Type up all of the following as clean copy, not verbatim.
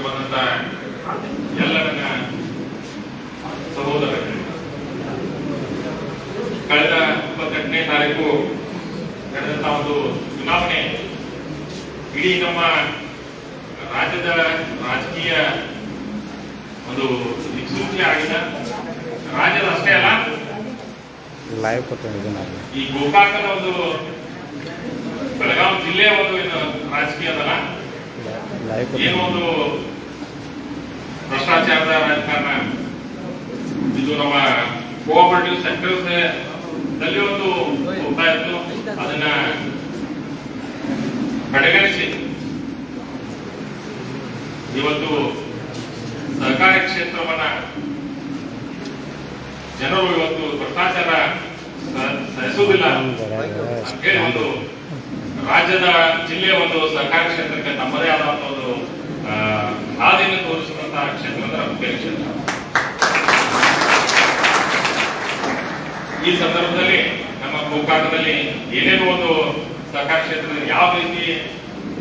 ಕಾರ್ಯಕ್ರಮಕ್ಕೆ ಬಂದಂತ ಎಲ್ಲ ನನ್ನ ಸಹೋದರರು, ಕಳೆದ 28ನೇ ತಾರೀಕು ನಡೆದಂತ ಒಂದು ಚುನಾವಣೆ ಇಡೀ ನಮ್ಮ ರಾಜ್ಯದ ರಾಜಕೀಯ ಒಂದು ದಿಕ್ಸೂಚಿ ಆಗಿದೆ. ರಾಜ್ಯದ ಅಷ್ಟೇ ಅಲ್ಲ, ಈ ಗೋಕಾಕದ ಒಂದು ಬೆಳಗಾವಿ ಜಿಲ್ಲೆಯ ಒಂದು ರಾಜಕೀಯದಲ್ಲ, ಏನು ಒಂದು ಭ್ರಷ್ಟಾಚಾರದ ರಾಜಕಾರಣ, ಇದು ನಮ್ಮ ಕೋಆಪರೇಟಿವ್ ಸೆಕ್ಟರ್ಸ್ ನಲ್ಲಿ ಒಂದು ಹೋಗ್ತಾ ಇತ್ತು. ಅದನ್ನ ಕಡೆಗಣಿಸಿ ಇವತ್ತು ಸಹಕಾರಿ ಕ್ಷೇತ್ರವನ್ನ ಜನರು ಇವತ್ತು ಭ್ರಷ್ಟಾಚಾರ ಸಹಿಸುವುದಿಲ್ಲ ಅಂತೇಳಿ ಒಂದು ರಾಜ್ಯದ ಜಿಲ್ಲೆಯ ಒಂದು ಸಹಕಾರಿ ಕ್ಷೇತ್ರಕ್ಕೆ ತಮ್ಮದೇ ಆದಂತಹ ಒಂದು ಹಾದಿಯನ್ನು ತೋರಿಸುವಂತಹ ಕ್ಷೇತ್ರ ಅಂದ್ರೆ ಮುಖ್ಯ ಕ್ಷೇತ್ರ. ಈ ಸಂದರ್ಭದಲ್ಲಿ ನಮ್ಮ ಗೋಕಾಕದಲ್ಲಿ ಏನೇನು ಒಂದು ಸಹಕಾರಿ ಕ್ಷೇತ್ರದಲ್ಲಿ ಯಾವ ರೀತಿ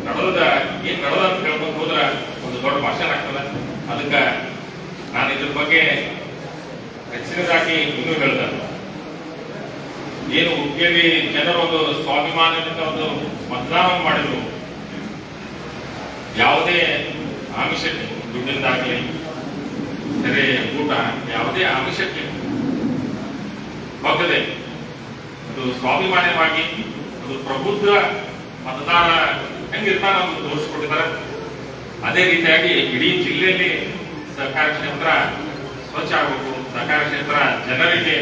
ನಡೆದ ಅಂತ ಹೇಳ್ಕೊಂಡು ಹೋದ್ರೆ ಒಂದು ದೊಡ್ಡ ಭಾಷಣ ಆಗ್ತದೆ. ಅದಕ್ಕೆ ನಾನು ಇದ್ರ ಬಗ್ಗೆ ಹೆಚ್ಚಿನದಾಗಿ ಇನ್ನೂ ಹೇಳ್ದೆ, ಏನು ಹುಕ್ಕೇರಿ ಜನರು ಒಂದು ಸ್ವಾಭಿಮಾನದಿಂದ ಒಂದು ಮತದಾನ ಮಾಡಿದ್ರು, ಯಾವುದೇ ಆಮಿಷಕ್ಕೆ ದುಡ್ಡಿಂದಾಗಲಿ ಸರಿ ಊಟ ಯಾವುದೇ ಆಮಿಷಕ್ಕೆ ಹೋಗದೆ ಅದು ಸ್ವಾಭಿಮಾನವಾಗಿ ಅದು ಪ್ರಬುದ್ಧ ಮತದಾರ ಹೆಂಗಿರ್ತಾರ ಅಂತ ತೋರಿಸ್ಕೊಟ್ಟಿದ್ದಾರೆ. ಅದೇ ರೀತಿಯಾಗಿ ಇಡೀ ಜಿಲ್ಲೆಯಲ್ಲಿ ಸಹಕಾರಿ ಕ್ಷೇತ್ರ ಸ್ವಚ್ಛ ಆಗಬೇಕು, ಸಹಕಾರಿ ಕ್ಷೇತ್ರ ಜನರಿಗೆ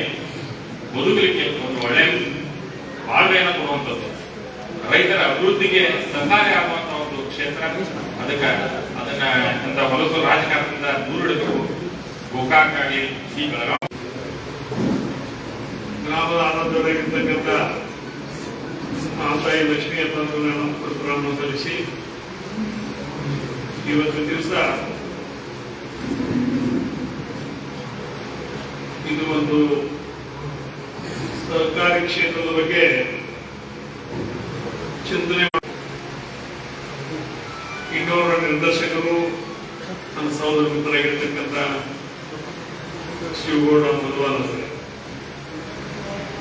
ಬದುಕಲಿಕ್ಕೆ ಒಂದು ಒಳ್ಳೆಯ ಬಾಳ್ವೆಯನ್ನು ಕೊಡುವಂಥದ್ದು, ರೈತರ ಅಭಿವೃದ್ಧಿಗೆ ಸಹಕಾರಿ ಆಗುವಂತಹ ಒಂದು ಕ್ಷೇತ್ರ. ಅದಕ್ಕೆ ಅದನ್ನ ಇಂಥ ಹೊಲಸು ರಾಜಕಾರಣದಿಂದ ದೂರಿಡಬೇಕು. ಗೋಕಾಕಾಗಿ ಈ ಬೆಳಗಾವಿ ಗ್ರಾಮದ ಆನಂದವಾಗಿರ್ತಕ್ಕಂಥ ತಾಯಿ ಲಕ್ಷ್ಮೀ ಪತ್ರಗಳನ್ನು ಸಲ್ಲಿಸಿ ಇವತ್ತು ದಿವಸ ಇದು ಒಂದು ಸಹಕಾರಿ ಕ್ಷೇತ್ರದ ಬಗ್ಗೆ ಚಿಂತನೆ ಇನ್ನೋರ್ವ ನಿರ್ದೇಶಕರು ನನ್ನ ಸಹೋದರ ಮಿತ್ರರಾಗಿರ್ತಕ್ಕಂಥ ಶಿವಗೌಡ ಮಧುವಾಲವರೇ,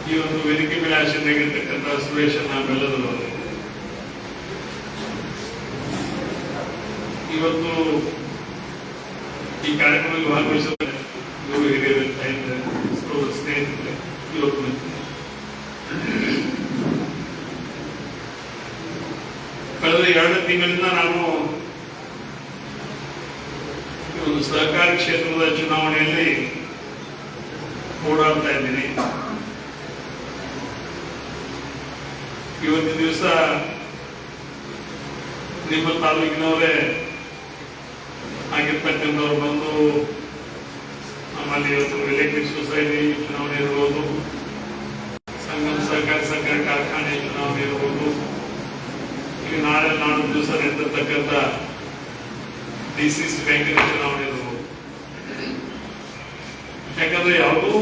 ಈ ಒಂದು ವೇದಿಕೆ ಮೇಲೆ ಆಶೀರ್ವಾಗಿರ್ತಕ್ಕಂಥ ಸುರೇಶಣ್ಣ ಬೆಲ್ಲದವರೇ, ಇವತ್ತು ಈ ಕಾರ್ಯಕ್ರಮದಲ್ಲಿ ಭಾಗವಹಿಸಿದ ಹಿರಿಯರ ಸ್ನೇಹಿತರೆ, ಇವತ್ತು ಕಳೆದ 2 ತಿಂಗಳಿಂದ ನಾನು ಒಂದು ಸಹಕಾರಿ ಕ್ಷೇತ್ರದ ಚುನಾವಣೆಯಲ್ಲಿ ಓಡಾಡ್ತಾ ಇದ್ದೀನಿ. ಇವತ್ತಿನ ದಿವಸ ನಿಮ್ಮ ತಾಲೂಕಿನವರೇ ಆಗಿರ್ತಕ್ಕಂಥವ್ರು ಬಂದು ನಮ್ಮಲ್ಲಿ ಇವತ್ತು ಎಲೆಕ್ಟ್ರಿಕ್ ಸೊಸೈಟಿ ಚುನಾವಣೆ ಇರ್ಬೋದು, ಸಂಗಮ ಸಹಕಾರಿ ಕಾರ್ಖಾನೆ ಚುನಾವಣೆ ಇರ್ಬೋದು, ಈಗ ನಾಳೆ ನಾಲ್ಕು ದಿವಸ ನಡೆದಿರ್ತಕ್ಕಂಥ ಡಿಸಿಸಿ ಬ್ಯಾಂಕಿನ ಚುನಾವಣೆ ಇರ್ಬೋದು. ಯಾಕಂದ್ರೆ ಯಾವುದೂ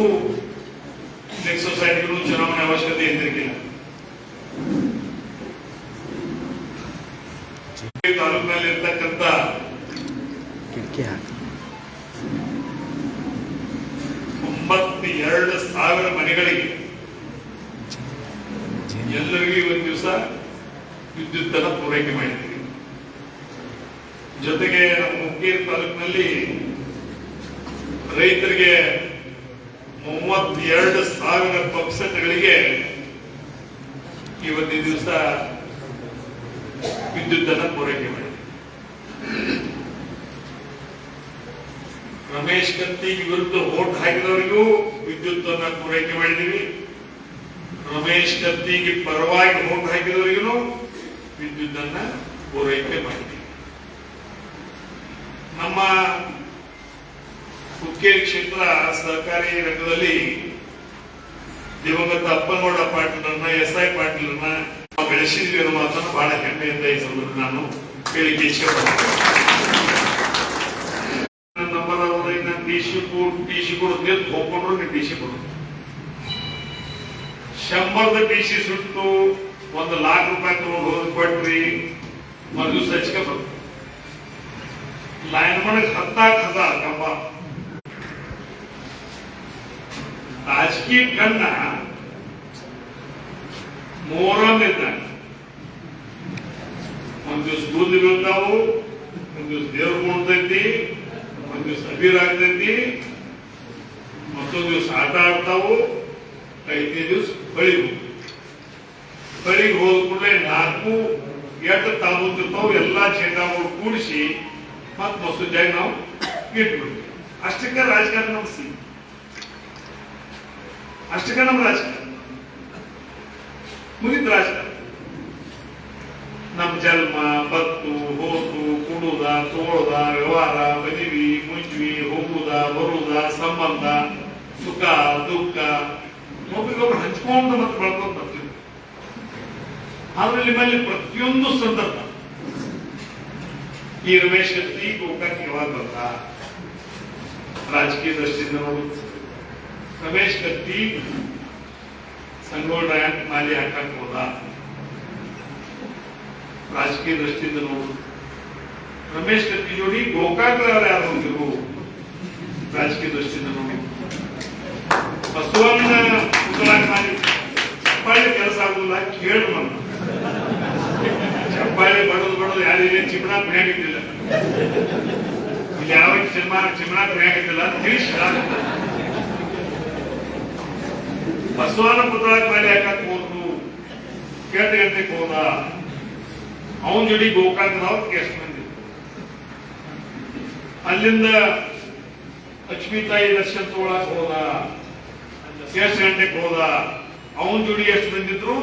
ಎಲೆಕ್ಟ್ರಿಕ್ ಸೊಸೈಟಿಗಳು ಚುನಾವಣೆ ಅವಶ್ಯಕತೆ ಇದ್ದಿರಲಿಲ್ಲ. ತಾಲೂಕಿನಲ್ಲಿ ಇರ್ತಕ್ಕಂಥ 92,000 ಮನೆಗಳಿಗೆ ಎಲ್ಲರಿಗೂ ಒಂದು ದಿವಸ ವಿದ್ಯುತ್ ಅನ್ನು ಪೂರೈಕೆ ಮಾಡಿದ್ದೀವಿ. ಜೊತೆಗೆ ನಮ್ಮ ಹುಕ್ಕೇರಿ ತಾಲೂಕಿನಲ್ಲಿ ರೈತರಿಗೆ 32,000 ಪಂಪ್ ಸೆಟ್ಗಳಿಗೆ ಇವತ್ತಿನ ದಿವಸ ವಿದ್ಯುತ್ ಅನ್ನು ಪೂರೈಕೆ ಮಾಡಿ. ರಮೇಶ್ ಕತ್ತಿ ವಿರುದ್ಧ ವೋಟ್ ಹಾಕಿದವರಿಗೂ ವಿದ್ಯುತ್ ಅನ್ನ ಪೂರೈಕೆ ಮಾಡಿದ್ದೀವಿ. ರಮೇಶ್ ಕತ್ತಿಗೆ ಪರವಾಗಿ ವೋಟ್ ಹಾಕಿದವರಿಗೂ ವಿದ್ಯುತ್ ಅನ್ನ ಪೂರೈಕೆ ಮಾಡಿದ್ದೀವಿ. ನಮ್ಮ ಹುಕ್ಕೇರಿ ಕ್ಷೇತ್ರ ಸಹಕಾರಿ ರಂಗದಲ್ಲಿ ದಿವಂಗತ ಅಪ್ಪನಗೌಡ ಪಾಟೀಲರನ್ನ, SI ಪಾಟೀಲರನ್ನ ಬೆಳೆಸಿದ್ವಿ ಅನ್ನೋ ಮಾತನ್ನು ಬಹಳ ಹೆಮ್ಮೆಯಿಂದ ಈ ಸಂದರ್ಭ ನಾನು ಹೇಳಿಕೆ ಇಷ್ಟಪಡ್ತೇನೆ. ಟಿಸಿ ಕೊಡುತ್ತೆ ಹೋಗ್ಕೊಂಡ್ರು ನೀವು ಟಿಸಿ ಕೊಡು. 100 ಟಿಸಿ ಸುಟ್ಟು 1 ಲಕ್ಷ ರೂಪಾಯಿ ತಗೊಂಡು ಹೋಗಿ ಕೊಟ್ರಿ, ಮರು ದಿವಸ ಹಚ್ಕ ಬರ್ತದೆ. लाईन म्हणत हत्ताक हजार कंबा राजकीय कन्ना मोहरम ಇದ್ದಾಗ ಒಂದ್ ದಿವಸ ಕೂದಲು ಬೀಳ್ತಾವು, ಒಂದ್ ದಿವಸ ದೇವ್ರು ಕುಣ್ತೈತಿ, ಒಂದ್ ದಿವಸ ಅಬೀರ್ ಆಗ್ತೈತಿ, ಮತ್ತೊಂದ್ ದಿವಸ ಆಟ ಆಡ್ತಾವು, 5ನೇ ದಿವಸ ಬಳಿವು. ಬಳಿಗೆ ಹೋದ ಕೂಡಲೇ 4 8 ತಾಲೂಕಿರ್ತಾವು, ಎಲ್ಲಾ ಚೇಟಾಗಳು ಕೂಡಿಸಿ ಮತ್ ಮಸೂದ್ಯಾಗ ನಾವು ಇಟ್ಬಿಡ್ತೀವಿ. ಅಷ್ಟಕ್ಕೆ ರಾಜಕಾರಣ ನಮ್ಸಿ, ಅಷ್ಟಕ್ಕೆ ನಮ್ಮ ರಾಜಕಾರಣ ಮುಗಿದ. ರಾಜಕಾರಣ ನಮ್ಮ ಜನ್ಮ ಬತ್ತು ಹೋತು ಕುಡುದ ತೋಳದ ವ್ಯವಹಾರ ಮದುವೆ ಮುಂಜ್ವಿ ಹೋಗುದ ಬರುದ ಸಂಬಂಧ ಸುಖ ದುಃಖ ಒಬ್ಬರಿಗೊಬ್ರು ಹಂಚ್ಕೊಂಡು ಮತ್ತೆ ಬೆಳ್ಕೊಂಡು ಬರ್ತೀವಿ. ಆದ್ರೆ ನಿಮ್ಮಲ್ಲಿ ಪ್ರತಿಯೊಂದು ಸಂದರ್ಭ ಈ ರಮೇಶ್ ಕತ್ತಿ ಗೋಕಾಕ್ ಯಾವಾಗ ಬಂದ ರಾಜಕೀಯ ದೃಷ್ಟಿಯಿಂದ ನೋಡು. ರಮೇಶ್ ಕತ್ತಿ ಸಂಗೋಳ ಮಾಲಿ ಹಾಕಕ್ ಹೋದ, ರಾಜಕೀಯ ದೃಷ್ಟಿಯಿಂದ ನೋಡು. ರಮೇಶ್ ಕತ್ತಿ ಜೋಡಿ ಗೋಕಾಕ್ ಯಾರು ಹೋಗಿರು, ರಾಜಕೀಯ ದೃಷ್ಟಿಯಿಂದ ನೋಡಿ. ಬಸವಣ್ಣ ಮಾಡಿ ಚಪ್ಪಾಳೆ ಕೆಲಸ ಆಗುದಿಲ್ಲ, ಕೇಳು ನನ್ನ ಚಪ್ಪಾಳೆ ಬಡದು ಯಾರಿಗೆ ಚಿಮಣ ಕುಣಿಯಾಗಿದ್ದಿಲ್ಲ, ಇಲ್ಲಿ ಯಾವ ಚಿಮಣ ಕುಣಿಯಾಗಿದ್ದಿಲ್ಲ ತಿಳಿಸ. ಬಸವಣ್ಣ ಪುತ್ರಕ್ಕೆ ಮಾಡಿ ಹಾಕಕ್ ಹೋದ್ರು, 8 ಗಂಟೆಗೆ ಹೋದ. ಅವನ ಜೋಡಿ ಗೋಕಾಕದವ್ರು ಎಷ್ಟು ಮಂದಿ, ಅಲ್ಲಿಂದ ಲಕ್ಷ್ಮೀ ತಾಯಿ ದರ್ಶನ ತಗೊಳಕ್ ಹೋದ, ಎಷ್ಟು ಗಂಟೆಗೆ ಹೋದ. ಅವನ ಜೋಡಿ ಎಷ್ಟು ಬಂದಿದ್ರು,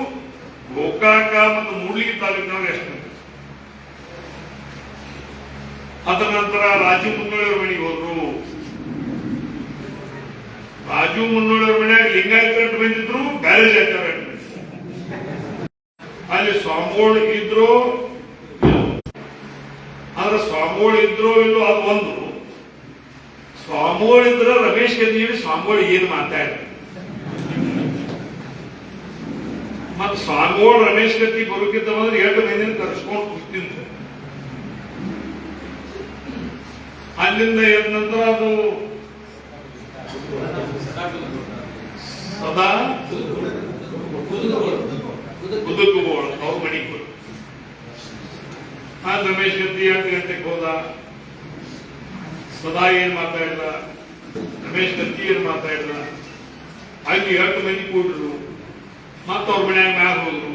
ಗೋಕಾಕ ಮತ್ತು ಮೂಡ್ಲಿಗಿ ತಾಲೂಕಿನವ್ರು ಎಷ್ಟು ಮಂದಿ. ಅದರ ನಂತರ ರಾಜು ಮುನ್ನೋಳಿಯವ್ರ ಮನೆಗೆ ಹೋದ್ರು. ರಾಜು ಮುನ್ನೋಳಿಯವ್ರ ಮನೆಯಾಗ ಲಿಂಗಾಯತ ಬಂದಿದ್ರು, ಬೇರೆ ಜಾತಿಯವ್ರು ಅಲ್ಲಿ ಸ್ವಾಮಿಗಳು ಇದ್ರು. ಆದ್ರೆ ಸ್ವಾಮಿಗಳು ಇದ್ರು ಇಲ್ಲೋ ಅದು ಒಂದು. ಸ್ವಾಮಿಗಳು ಇದ್ರ ರಮೇಶ್ ಕತ್ತಿ ಸ್ವಾಮಿಗಳು ಏನು ಮಾತಾಡ್ತಾರೆ. ಮತ್ ಸ್ವಾಮಿಗಳು ರಮೇಶ್ ಕತ್ತಿ ಬರೋಕ್ಕಿಂತ ಬಂದ್ರೆ 2 ಮಂದಿನ ಕರ್ಸ್ಕೊಂಡು ಕೂತಿದ್ರು. ಅಲ್ಲಿಂದ ಎದ್ದ ನಂತರ ಅದು ಸದಾ ಕುದುಕುಗೋಳ ಅವ್ರ ಮನೆಗೆ ಹೋದ. ರಮೇಶ್ ಕತ್ತಿ 8 ಗಂಟೆಗೆ ಹೋದ. ಸದಾ ಏನ್ ಮಾತಾಡಿದ, ರಮೇಶ್ ಕತ್ತಿ ಏನ್ ಮಾತಾಡಿದ. ಅಲ್ಲಿ 8 ಮಂದಿ ಕೂಡ್ರು, ಮತ್ತ ಅವ್ರ ಮನ್ಯಾಗ ಮ್ಯಾಗ ಹೋದ್ರು.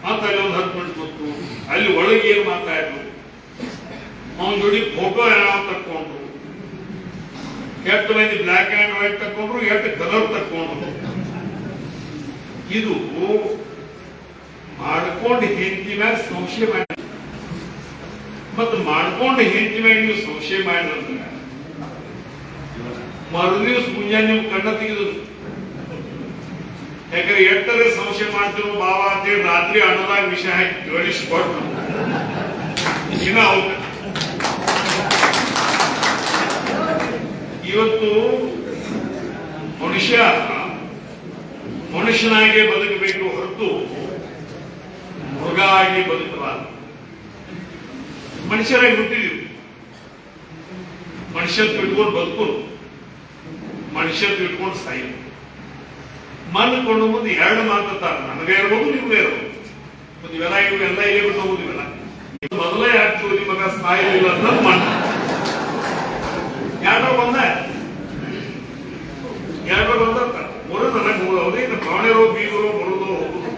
ಮತ್ತ ಅಲ್ಲಿ ಒಂದು 10 ಮಂದಿ ಕೂತ್ರು. ಅಲ್ಲಿ ಒಳಗೆ ಏನ್ ಮಾತಾಡಿದ್ರು, ಅವನ ಜೋಡಿ ಫೋಟೋ ಯಾವ ತಕ್ಕೊಂಡ್ರು. 8 ಮಂದಿ ಬ್ಲಾಕ್ ಅಂಡ್ ವೈಟ್ ತಕ್ಕೊಂಡ್ರು, 8 ಕಲರ್ ತಕ್ಕೊಂಡ್ರು. ಇದು ಮಾಡ್ಕೊಂಡು ಹೆಂಡತಿ ಮ್ಯಾಗ ಸಂಶಯ ಮಾಡಿ, ಮತ್ ಮಾಡ್ಕೊಂಡು ಹೆಂಡತಿ ಮ್ಯಾಗ ನೀವು ಸಂಶಯ ಮಾಡಿದ್ರೆ ಮರುದಿವಸ ಮುಂಜಾನೆ ನೀವು ಕಣ್ಣ ತೆಗೆದು, ಯಾಕಂದ್ರೆ 8ರ ಸಂಶಯ ಮಾಡ್ತಿರೋ ಬಾವ ಅಂತೇಳಿ ರಾತ್ರಿ ಅನ್ನದಾಗ ವಿಷಯ ಹಾಕಿ ಜೋಡಿಸಿಕೊಟ್ಟು ಇನ್ನ ಅವ್ರು ಇವತ್ತು ಮನುಷ್ಯನಾಗೆ ಬದುಕಬೇಕು ಹೊರತು ಮೃಗ ಆಗಿ ಬದುಕಬಾರದು. ಮನುಷ್ಯರಾಗಿ ಹುಟ್ಟಿದೀವಿ, ಮನುಷ್ಯತ್ವ ಇಟ್ಕೊಂಡು ಬದುಕೋದು, ಮನುಷ್ಯತ್ವ ಇಟ್ಕೊಂಡು ಸಾಯೋದು. ಮನ್ಕೊಂಡು ಮುಂದೆ 2 ಮಾತಾಡ್ತಾರೆ, ನನಗೆ ಇರ್ಬೋದು ನಿಮ್ಗೆ ಇರ್ಬೋದು. ಮತ್ತೆ ಇವೆಲ್ಲ ಇವೆಲ್ಲ ಇಲ್ಲಿ ಬಿಟ್ಟು ಹೋಗುದು. ಇವೆಲ್ಲ ಮೊದಲೇ ಆಗ್ತದೆ ಮಗ ಸಾಯಿಲ್ಲ ಅಂತ ಮಣ್ಣು 2 ಬಂದ 2 ಬಂದ ಬರೋದು ನನಗೆ ಹೋಗೋದೇ ಭಾವನೆರೋ ಬೀಗರೋ ಬರೋದು ಹೋಗುದು.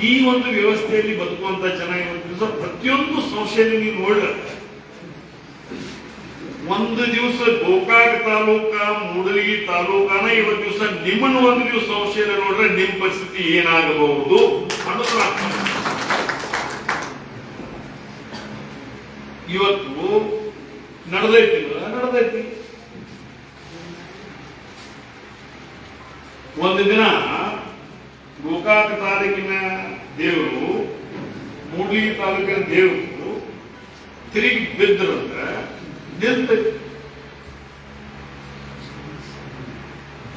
ಈ ಒಂದು ವ್ಯವಸ್ಥೆಯಲ್ಲಿ ಬದುಕುವಂತ ಜನ ಇವತ್ತು ದಿವಸ ಪ್ರತಿಯೊಂದು ಸಂಸ್ಥೆಯಲ್ಲಿ ನೀವು ನೋಡಿದ್ರೆ, ಒಂದು ದಿವಸ ಗೋಕಾಕ್ ತಾಲೂಕ ಮೂಡಲಗಿ ತಾಲೂಕನ ಇವತ್ತು ದಿವಸ ನಿಮ್ಮನ್ನು ಒಂದು ದಿವಸ ಸಂಸ್ಥೆಯಲ್ಲಿ ನೋಡ್ರೆ ನಿಮ್ಮ ಪರಿಸ್ಥಿತಿ ಏನಾಗಬಹುದು ಅನ್ನೋದು ಅರ್ಥ. ಇವತ್ತು ನಡೆದೈತಿ. ಒಂದು ದಿನ ಗೋಕಾಕ್ ತಾಲೂಕಿನ ದೇವರು, ಮೂಡ್ಲಿಗಿ ತಾಲೂಕಿನ ದೇವರು ತಿರುಗಿ ಬಿದ್ದರಂತ ನಿಲ್ತೈತಿ.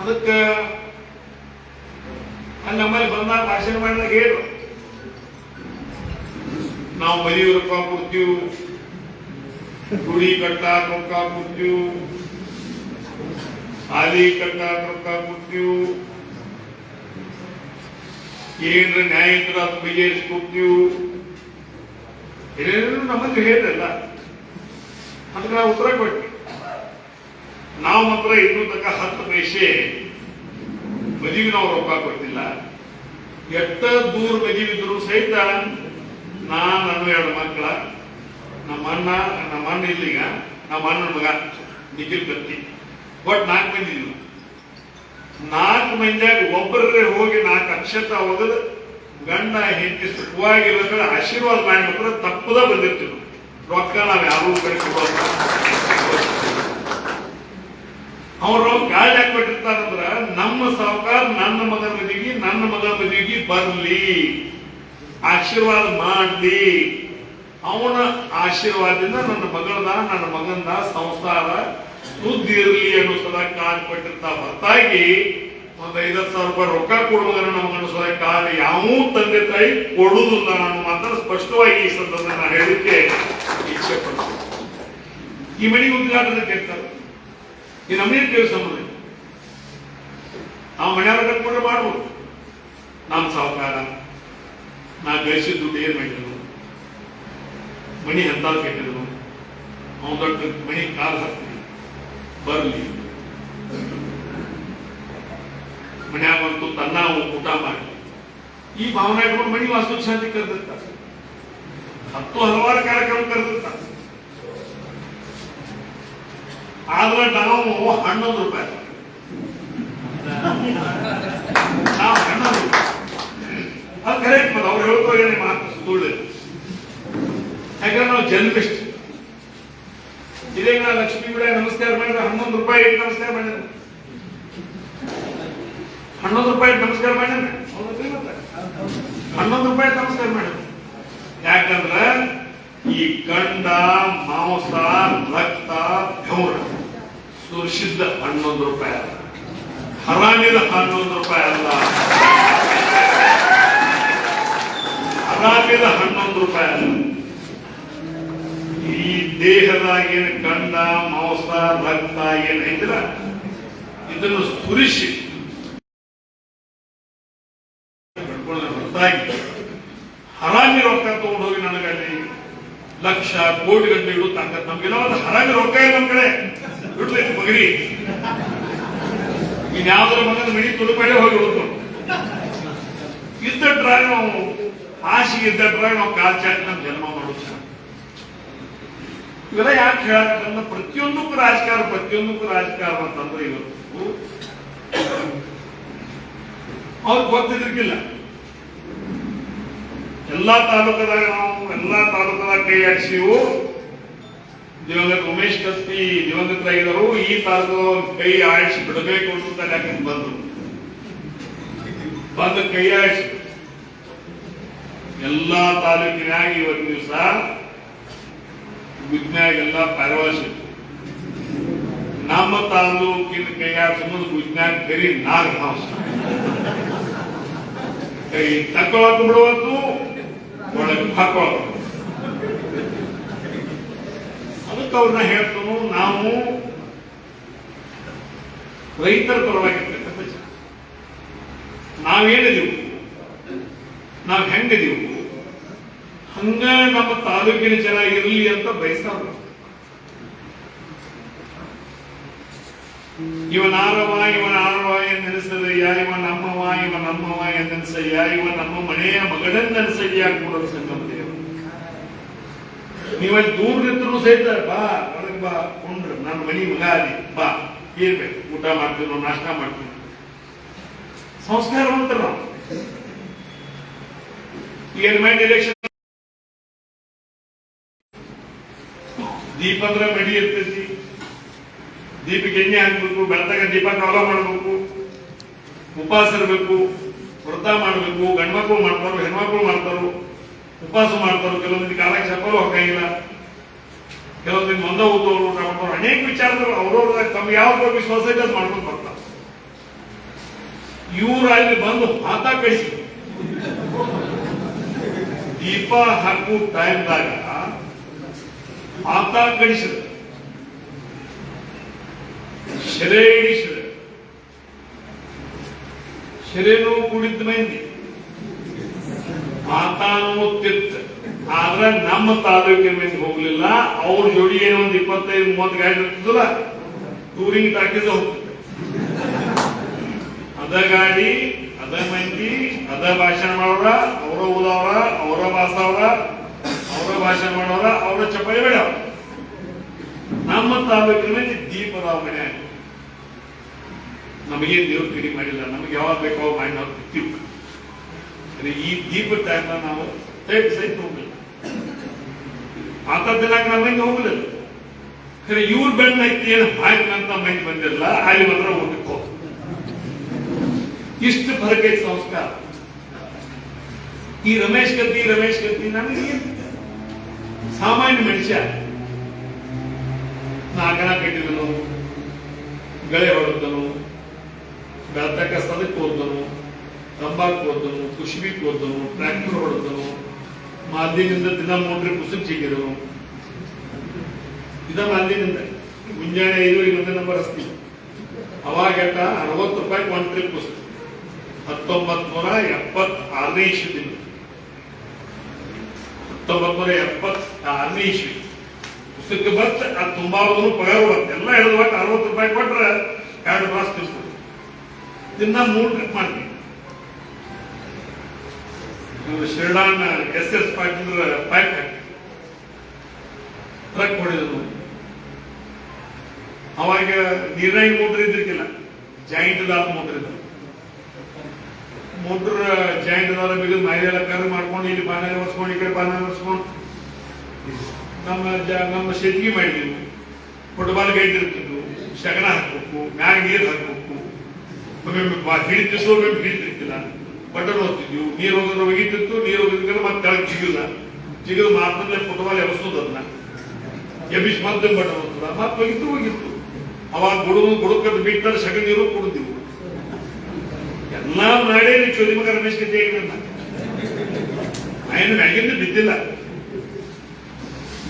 ಅದಕ್ಕ ಅಲ್ಲಿ ನಮ್ಮಲ್ಲಿ ಬಂದಾಗ ಭಾಷಣ ಮಾಡಿದಾಗ ಹೇಳು, ನಾವು ಮದುವೆ ರೊಕ್ಕ ಕೊಡ್ತೀವಿ, ಗುಡಿ ಕಟ್ಟಾಕ ರೊಕ್ಕ ಕೊಡ್ತೀವಿ, ಶಾಲಿ ಕಟ್ಟಾಕ ರೊಕ್ಕ ಕೊಡ್ತೀವಿ, ಏನ್ರ ನ್ಯಾಯ ಇದ್ರೆ ಅದು ಬಗೆಹರಿಸ್ಕೊಡ್ತೀವಿ, ಏನೇನು ನಮಗೆ ಹೇಳಿರಲ್ಲ. ಅದಕ್ಕೆ ನಾವು ಉತ್ತರ ಕೊಟ್ಟಿ. ನಾವು ಮಾತ್ರ ಇನ್ನೂ ತನಕ 10 ಪೈಸೆ ಮದುವೆ ನಾವು ರೊಕ್ಕ ಕೊಟ್ಟಿಲ್ಲ. ಎಷ್ಟ ದೂರ ಮದುವೆ ಇದ್ರು ಸಹಿತ ನನ್ನ 2 ಮಕ್ಕಳ, ನಮ್ಮ ಅಣ್ಣ ಇಲ್ಲಿಗ, ನಮ್ಮ ಅಣ್ಣನ ಮಗ ನಿಖಿಲ್ ಕತ್ತಿ, ಒಟ್ಟು 4 ಮಂದಿ ಇದ್ವಿ. 4 ಮಂದಿಯಾಗ ಒಬ್ಬರೇ ಹೋಗಿ 4 ಅಕ್ಷತ ಒಗದು ಗಂಡ ಹೆಂಡತಿ ಸುಖವಾಗಿರೋದ್ರ ಆಶೀರ್ವಾದ ಮಾಡಿದ್ರೆ ತಪ್ಪದ ಬಂದಿರ್ತೀವಿ. ರೊಕ್ಕ ನಾವ್ ಯಾರು ಕಡೆ ಕೊಡೋಲ್ಲ. ಅವ್ರು ಗಾಳಿ ಹಾಕೊಟ್ಟಿರ್ತಾರಂದ್ರ ನಮ್ಮ ಸಾವುಕಾರ ನನ್ನ ಮಗನ ಮದುವೆಗೆ ನನ್ನ ಮಗನ ಮದುವೆಗೆ ಬರ್ಲಿ, ಆಶೀರ್ವಾದ ಮಾಡ್ಲಿ, ಅವನ ಆಶೀರ್ವಾದದಿಂದ ನನ್ನ ಮಗಂದ ಸಂಸಾರ ಸುದ್ದಿ ಇರಲಿ ಅನ್ನೋ ಸಲ ಕಾಲ್ ಕೊಟ್ಟಿರ್ತಾ ಹೊರತಾಗಿ ಒಂದು 50,000 ರೂಪಾಯಿ ರೊಕ್ಕ ಕೊಡುವಾಗ ನಮ್ಮ ಮಗನ ಸಲ ಕಾಲ ಯಾವ ತಂದೆ ತಾಯಿ ಕೊಡುವುದಿಲ್ಲ ನಾನು ಮಾತ್ರ ಸ್ಪಷ್ಟವಾಗಿ ಈ ಸಂದರ್ಭ ನಾನು ಹೇಳಲಿಕ್ಕೆ ಇಚ್ಛೆ ಪಡ್ತೀನಿ. ಈ ಮನೆಗೆ ಉದ್ಘಾಟನೆ ಕೇಳ್ತಾರೆ, ಈ ನಮ್ಮೇನು ಕೆಲಸ ಸಂಬಂಧ ನಾವು ಮನೆಯವ್ರ ಕಟ್ಕೊಂಡ್ರೆ ಮಾಡ್ಬೋದು. ನಮ್ಮ ಸಾವುಕಾರ ನಾ ಗಳಿಸಿದ ದುಡ್ಡು ಏನ್ ಮಾಡಿದ್ರು, ಮಣಿ ಅಂತ ಕೆಟ್ಟಿದ್ರು, ಅವನ ದೊಡ್ಡ ಮಣಿ ಕಾಲ್ ಹಾಕ್ತೀನಿ ಬರ್ಲಿ, ಮನ್ಯಾಗ ಬಂತು ತನ್ನ ಊಟ ಮಾಡಿ ಈ ಭಾವನೆ ಇಟ್ಕೊಂಡು ಮಣಿ ವಾಸ್ತು ಶಾಂತಿ ಕರೆದಿರ್ತಾರೆ. 10 ಹಲವಾರು ಕಾರ್ಯಕ್ರಮ ಕರೆದಿರ್ತಾರೆ. ಆದ್ರೆ ನಾವು 11 ರೂಪಾಯಿ ನಾವು 11 ಅದು ಕರೆಕ್ಟ್. ಮತ್ತೆ ಅವ್ರು ಹೇಳ್ತಾರೆ ಮಾತು ಸುಳ್ಳು. ಯಾಕಂದ್ರೆ ನಾವು ಜನ್ಮಿಸ್ಟ್ ಇದೇ ನಾ ಲಕ್ಷ್ಮೀ ಕೂಡ ನಮಸ್ಕಾರ ಮಾಡಿದ್ರೆ 11 ರೂಪಾಯಿ ಇಟ್ಟು ನಮಸ್ಕಾರ ಮಾಡಿದ್ರೆ 11 ರೂಪಾಯಿ ನಮಸ್ಕಾರ ಮಾಡಿದ್ರೆ 11 ರೂಪಾಯಿ ನಮಸ್ಕಾರ ಮಾಡಿದ್ರೆ. ಯಾಕಂದ್ರ ಈ ಗಂಡ ಮಾಂಸ ರಕ್ತ ಬೆವರ ಸುರಿಸಿದ್ದ 11 ರೂಪಾಯಿ ಅಲ್ಲ, ಹರಾಮಿದ 11 ರೂಪಾಯಿ ಅಲ್ಲ, ಹರಾಮಿದ 11 ರೂಪಾಯಿ ಅಲ್ಲ. ಈ ದೇಹದಾಗೇನು ಗಂಡ ಮಾಂಸ ರಕ್ತ ಏನೈತಿಲ್ಲ ಇದನ್ನು ಸುರಿಸಿ ಹೊರತಾಗಿ ಹರಾಮಿ ರೊಕ್ಕ ತಗೊಂಡು ಹೋಗಿ ನನಗಲ್ಲಿ ಲಕ್ಷ ಕೋಟಿ ಗಂಟೆ ಇಡು ತಾಕತ್ ನಮ್ಗೆಲ್ಲ ಒಂದು ಹರಾಮಿ ರೊಕ್ಕ ಇಲ್ಲ ನಮ್ಮ ಕಡೆ ಬಿಡ್ಬೇಕು ಮಗರಿ. ಇನ್ಯಾವ್ದ್ರ ಮಗನ ಮಣಿ ತುಡುಪಡೆ ಹೋಗಿ ಬಿಡುತ್ತ ಇದ್ದಟ್ರಾಗ ನಾವು ಆಶೆಗೆ ಇದ್ದಟ್ರಾಗ ನಾವು ಕಾಲ್ ಚಾಟಿ ನಮ್ಮ ಜನ್ಮ ಮಾಡೋದು. ಇವೆಲ್ಲ ಯಾಕೆ ಹೇಳಕ್ಕಂದ್ರೆ ಪ್ರತಿಯೊಂದಕ್ಕೂ ರಾಜಕಾರಣ ಅಂತಂದ್ರೆ ಇವತ್ತು ಅವ್ರಿಗೆ ಗೊತ್ತಿದ್ರಿಗಿಲ್ಲ. ಎಲ್ಲಾ ತಾಲೂಕದಾಗ ಕೈ ಆಡಿಸಿವು. ದಿವಂಗತ ಉಮೇಶ್ ಕತ್ತಿ ದಿವಂಗತರಾಗಿದ್ದರು. ಈ ತಾಲೂಕು ಕೈ ಆಡಿಸಿ ಬಿಡಬೇಕು ಅಂತ ಯಾಕೆ ಬಂದು ಕೈ ಆಡಿಸಿ ಎಲ್ಲಾ ತಾಲೂಕಿನಾಗ ಇವತ್ತು ದಿವಸ ಗುಜ್ನ್ಯಾಗೆಲ್ಲ ಪರವಾಸಿ ನಮ್ಮ ತಾಲೂಕಿನ ಕೈಯಾಡಿಸೋದು ಗುಜ್ನ್ಯಾಗ ಕರಿ ನಾಗಹಾಸ ಕೈ ತಕ್ಕೊಳಕ್ ಬಿಡುವತ್ತು ಒಳಗೆ ಹಾಕೊಳ್ಳ. ಅದಕ್ಕೆ ಅವ್ರನ್ನ ಹೇಳ್ತನು, ನಾವು ರೈತರ ಪರವಾಗಿರ್ತಕ್ಕಂಥ ಜನ. ನಾವೇನಿದೀವು, ನಾವ್ ಹೆಂಗಿದೀವು ಹಂಗ ನಮ್ಮ ತಾಲೂಕಿನ ಜನ ಇರಲಿ ಅಂತ ಬಯಸಾರ. ಇವನಾರವ ಎಂದೆನಿಸದಯ್ಯ, ಇವ ನಮ್ಮವ ಎಂದೆನಿಸಯ್ಯ, ಇವ ನಮ್ಮ ಮನೆಯ ಮಗನೆಂದೆನಿಸಯ್ಯ ಕೂಡ ಸಂಗಮ ದೇವ. ನೀವಲ್ಲಿ ದೂರ ನಿಂತರೂ ಸಹಿತ ಬಾ ಒಳಗೆ ಬಾ ಕೊಂಡ್ರು ನನ್ನ ಮನಿ ಮಗ ಅಲ್ಲಿ ಬಾ ಇರ್ಬೇಕು, ಊಟ ಮಾಡ್ತೀವಿ ನಾವು, ನಾಷ್ಟ ಮಾಡ್ತೀವಿ, ಸಂಸ್ಕಾರವಂತರ ನಾವು. ಏನ್ ಮಾಡಿ ಎಲೆಕ್ಷನ್ ದೀಪ ಅಂದ್ರೆ ಮಡಿ ಇರ್ತೈತಿ, ದೀಪಕ್ಕೆ ಎಣ್ಣೆ ಹಾಕ್ಬೇಕು, ಬೆಳತಾಗ ದೀಪ ಕಾಲ ಮಾಡಬೇಕು, ಉಪವಾಸ ಇರಬೇಕು, ವ್ರತ ಮಾಡಬೇಕು. ಗಂಡ್ಮಕ್ಳು ಮಾಡ್ತಾರೋ ಹೆಣ್ಮಕ್ಳು ಮಾಡ್ತಾರೋ, ಉಪವಾಸ ಮಾಡ್ತಾರೋ, ಕೆಲವೊಂದಿಗೆ ಕಾಲಕ್ಕೆ ಚಪ್ಪಲು ಹಾಕಂಗಿಲ್ಲ, ಕೆಲವೊಂದಿಗೆ ಮಂದ ಊಟವರು ಊಟ ಮಾಡ್ತಾರೋ. ಅನೇಕ ವಿಚಾರಗಳು ಅವ್ರವ್ರ ತಮ್ಗೆ ಯಾವ ವಿಶ್ವಾಸ ಇದೆ ಅದು ಮಾಡ್ಕೊಂಡು ಬರ್ತಾರೆ. ಇವ್ರು ಅಲ್ಲಿ ಬಂದು ಮಾತಾ ಕಳಿಸಿ ದೀಪ ಹಾಕುವ ಟೈಮ್ದಾಗ ಆತ ಕಡಿಸಿದ, ಶೆರೆ ಹಿಡಿಸಿದ, ಶೆರೆನೂ ಕುಡಿದ ಮಂದಿ ಆತಾನು ತಿತ್ತ. ಆದ್ರೆ ನಮ್ಮ ತಾಲೂಕಿನ ಮಂದಿ ಹೋಗ್ಲಿಲ್ಲ. ಅವ್ರ ಜೋಡಿ ಏನೋ ಒಂದು 25-30 ಗಾಡಿ ಇರ್ತದಲ್ಲ, ಟೂರಿಂಗ್ ಟಾಕೀಸ್ ಹೋಗ್ತದೆ. ಅದ ಗಾಡಿ, ಅದ ಮಂದಿ, ಅದ ಭಾಷಣ ಮಾಡೋರ, ಅವರ ಓದವ್ರ, ಅವರ ಬಾಸವ್ರ, ಅವರ ಭಾಷಣ ಮಾಡೋರ, ಅವರ ಚಪಾಯಿ ಬೇಡವ್ರ. ನಮ್ಮ ತಾಲೂಕಿನ ಮಂದಿ ದೀಪದಾವ ಮನೆ. ನಮಗೇನು ದೇವ್ರ ಕಿಡಿ ಮಾಡಿಲ್ಲ, ನಮ್ಗೆ ಯಾವಾಗ ಬೇಕೋ ಮಾಡಿ ನಾವು ತಿರ್ತೀವಿ. ಈ ದೀಪದ ಟೈಮ್ನ ನಾವು ಸಹಿತ ಹೋಗಿಲ್ಲ. ಆತ ದಿನಾಕ ನಮ್ಮ ಮಂದಿ ಹೋಗ್ಲಿಲ್ಲ. ಖರೆ ಇವ್ರ ಬೆಣ್ಣ ಐತಿ ಏನು ಹಾಕಿನಂತ ಮಂದಿ ಬಂದಿರಲ್ಲ, ಅಲ್ಲಿ ಮಾತ್ರ ಹೋಗ್ಬೇಕು. ಇಷ್ಟು ಫರಕ್ ಐತಿ ಸಂಸ್ಕಾರ. ಈ ರಮೇಶ್ ಗದ್ದಿ ನನಗೆ ಸಾಮಾನ್ಯ ಮನುಷ್ಯ. ನಾಗನ ಕಟ್ಟಿದನು, ಗಳೆ ಹೊಡೆದನು, ಬೆಳತಕ್ಕ ಸದಕ್ಕೆ ಹೋದನು, ತಂಬಾಕು ಹೋದನು, ಕುಶ್ಬಿಕ್ ಹೋದನು, ಟ್ರ್ಯಾಕ್ಟರ್ ಹೊಡೆದನು, ಮಾಲಿನಿಂದ ದಿನ ಮೋಟ್ರಿ ಪುಸ್ತಕ ಸಿಕ್ಕಿದನು. ಇದ ಮಾಲಿನಿಂದ ಮುಂಜಾನೆ 5 ನಂಬರ್ ಹಚ್ತೀವಿ. ಅವಾಗೆಲ್ಲ 60 ರೂಪಾಯಿ 1 ಟ್ರಿಪ್ ಪುಸ್ತಕ. 1976ನೇ ಇಸ್ವಿ. 1976ನೇ ಇಸ್ವಿ ಪುಸ್ತಕ ಬತ್ ಅದು ತುಂಬಾ ಪಗಾರ ಬರುತ್ತೆ. ಎಲ್ಲ ಹಿಡಿದು 60 ರೂಪಾಯಿ ಕೊಟ್ರೆ 2 ಮಾಸ ತಿಳ್ಕೊಂಡು ದಿನ 3 ಟ್ರಿಪ್ ಮಾಡ್ತೀವಿ. ಶಿರಡಾನ್ SS ಪಾಟೀಲ್ ಪೈಪ್ ಟ್ರಕ್ ಹೊಡೆದ್ರು. ಅವಾಗ ನೀರಾಗಿ ಮೋಟರ್ ಇದ್ದಿರ್ಕಿಲ್ಲ, ಜಾಯಿಂಟ್ ದಾರ ಮೋಟರ್ ಇದ್ರು. ಮೋಟರ್ ಜಾಯಿಂಟ್ ದಾರ ಬಿಗಿದು ಮೈಲೆಲ್ಲ ಕರ್ ಮಾಡ್ಕೊಂಡು ಇಲ್ಲಿ ಪಾನ ಒರೆಸ್ಕೊಂಡು ಈ ಕಡೆ ಪಾನ ಒರೆಸ್ಕೊಂಡು ನಮ್ಮ ಶೆಟ್ಗಿ ಮಾಡಿದ್ವಿ. ಫುಟ್ಬಾಲ್ ಗೈಡ್ ಇರ್ತಿದ್ವು, ಶಗಣ ಹಾಕ್ಬೇಕು, ಮ್ಯಾಗ ನೀರು ಹಾಕ್ಬೇಕು, ಹಿಡಿತಿಸೋ ಹಿಡಿತಿರ್ತಿಲ್ಲ, ಬಟನ್ ಹೋಗ್ತಿದ್ವು. ನೀರು ಹೋಗೋದ್ರ ಒಗಿತಿತ್ತು, ನೀರು ಹೋಗಿದ್ರೆ ಮತ್ತೆ ಕೆಳಗೆ ಜಿಗಿದು ಮಾತ್ರಲ್ಲೇ ಫುಟ್ಬಾಲ್ ಎಬ್ಸೋದು. ಅದನ್ನ ಎಬ್ಬಿಸಿ ಮತ್ತೆ ಬಟನ್ ಹೋಗ್ತದ, ಮತ್ತೆ ಹೋಗಿತ್ತು. ಅವಾಗ ಬುಡಕದ್ದು ಬಿಟ್ಟರೆ ಸಗಣಿ ನೀರು ಕುಡಿದಿವು. ಎಲ್ಲ ಮಾಡೇ ಚೋದಿ ಮಗ ರಮೇಶ್ ಗದ್ದೆ ನಾನು ಮ್ಯಾಗಿಂದ ಬಿದ್ದಿಲ್ಲ.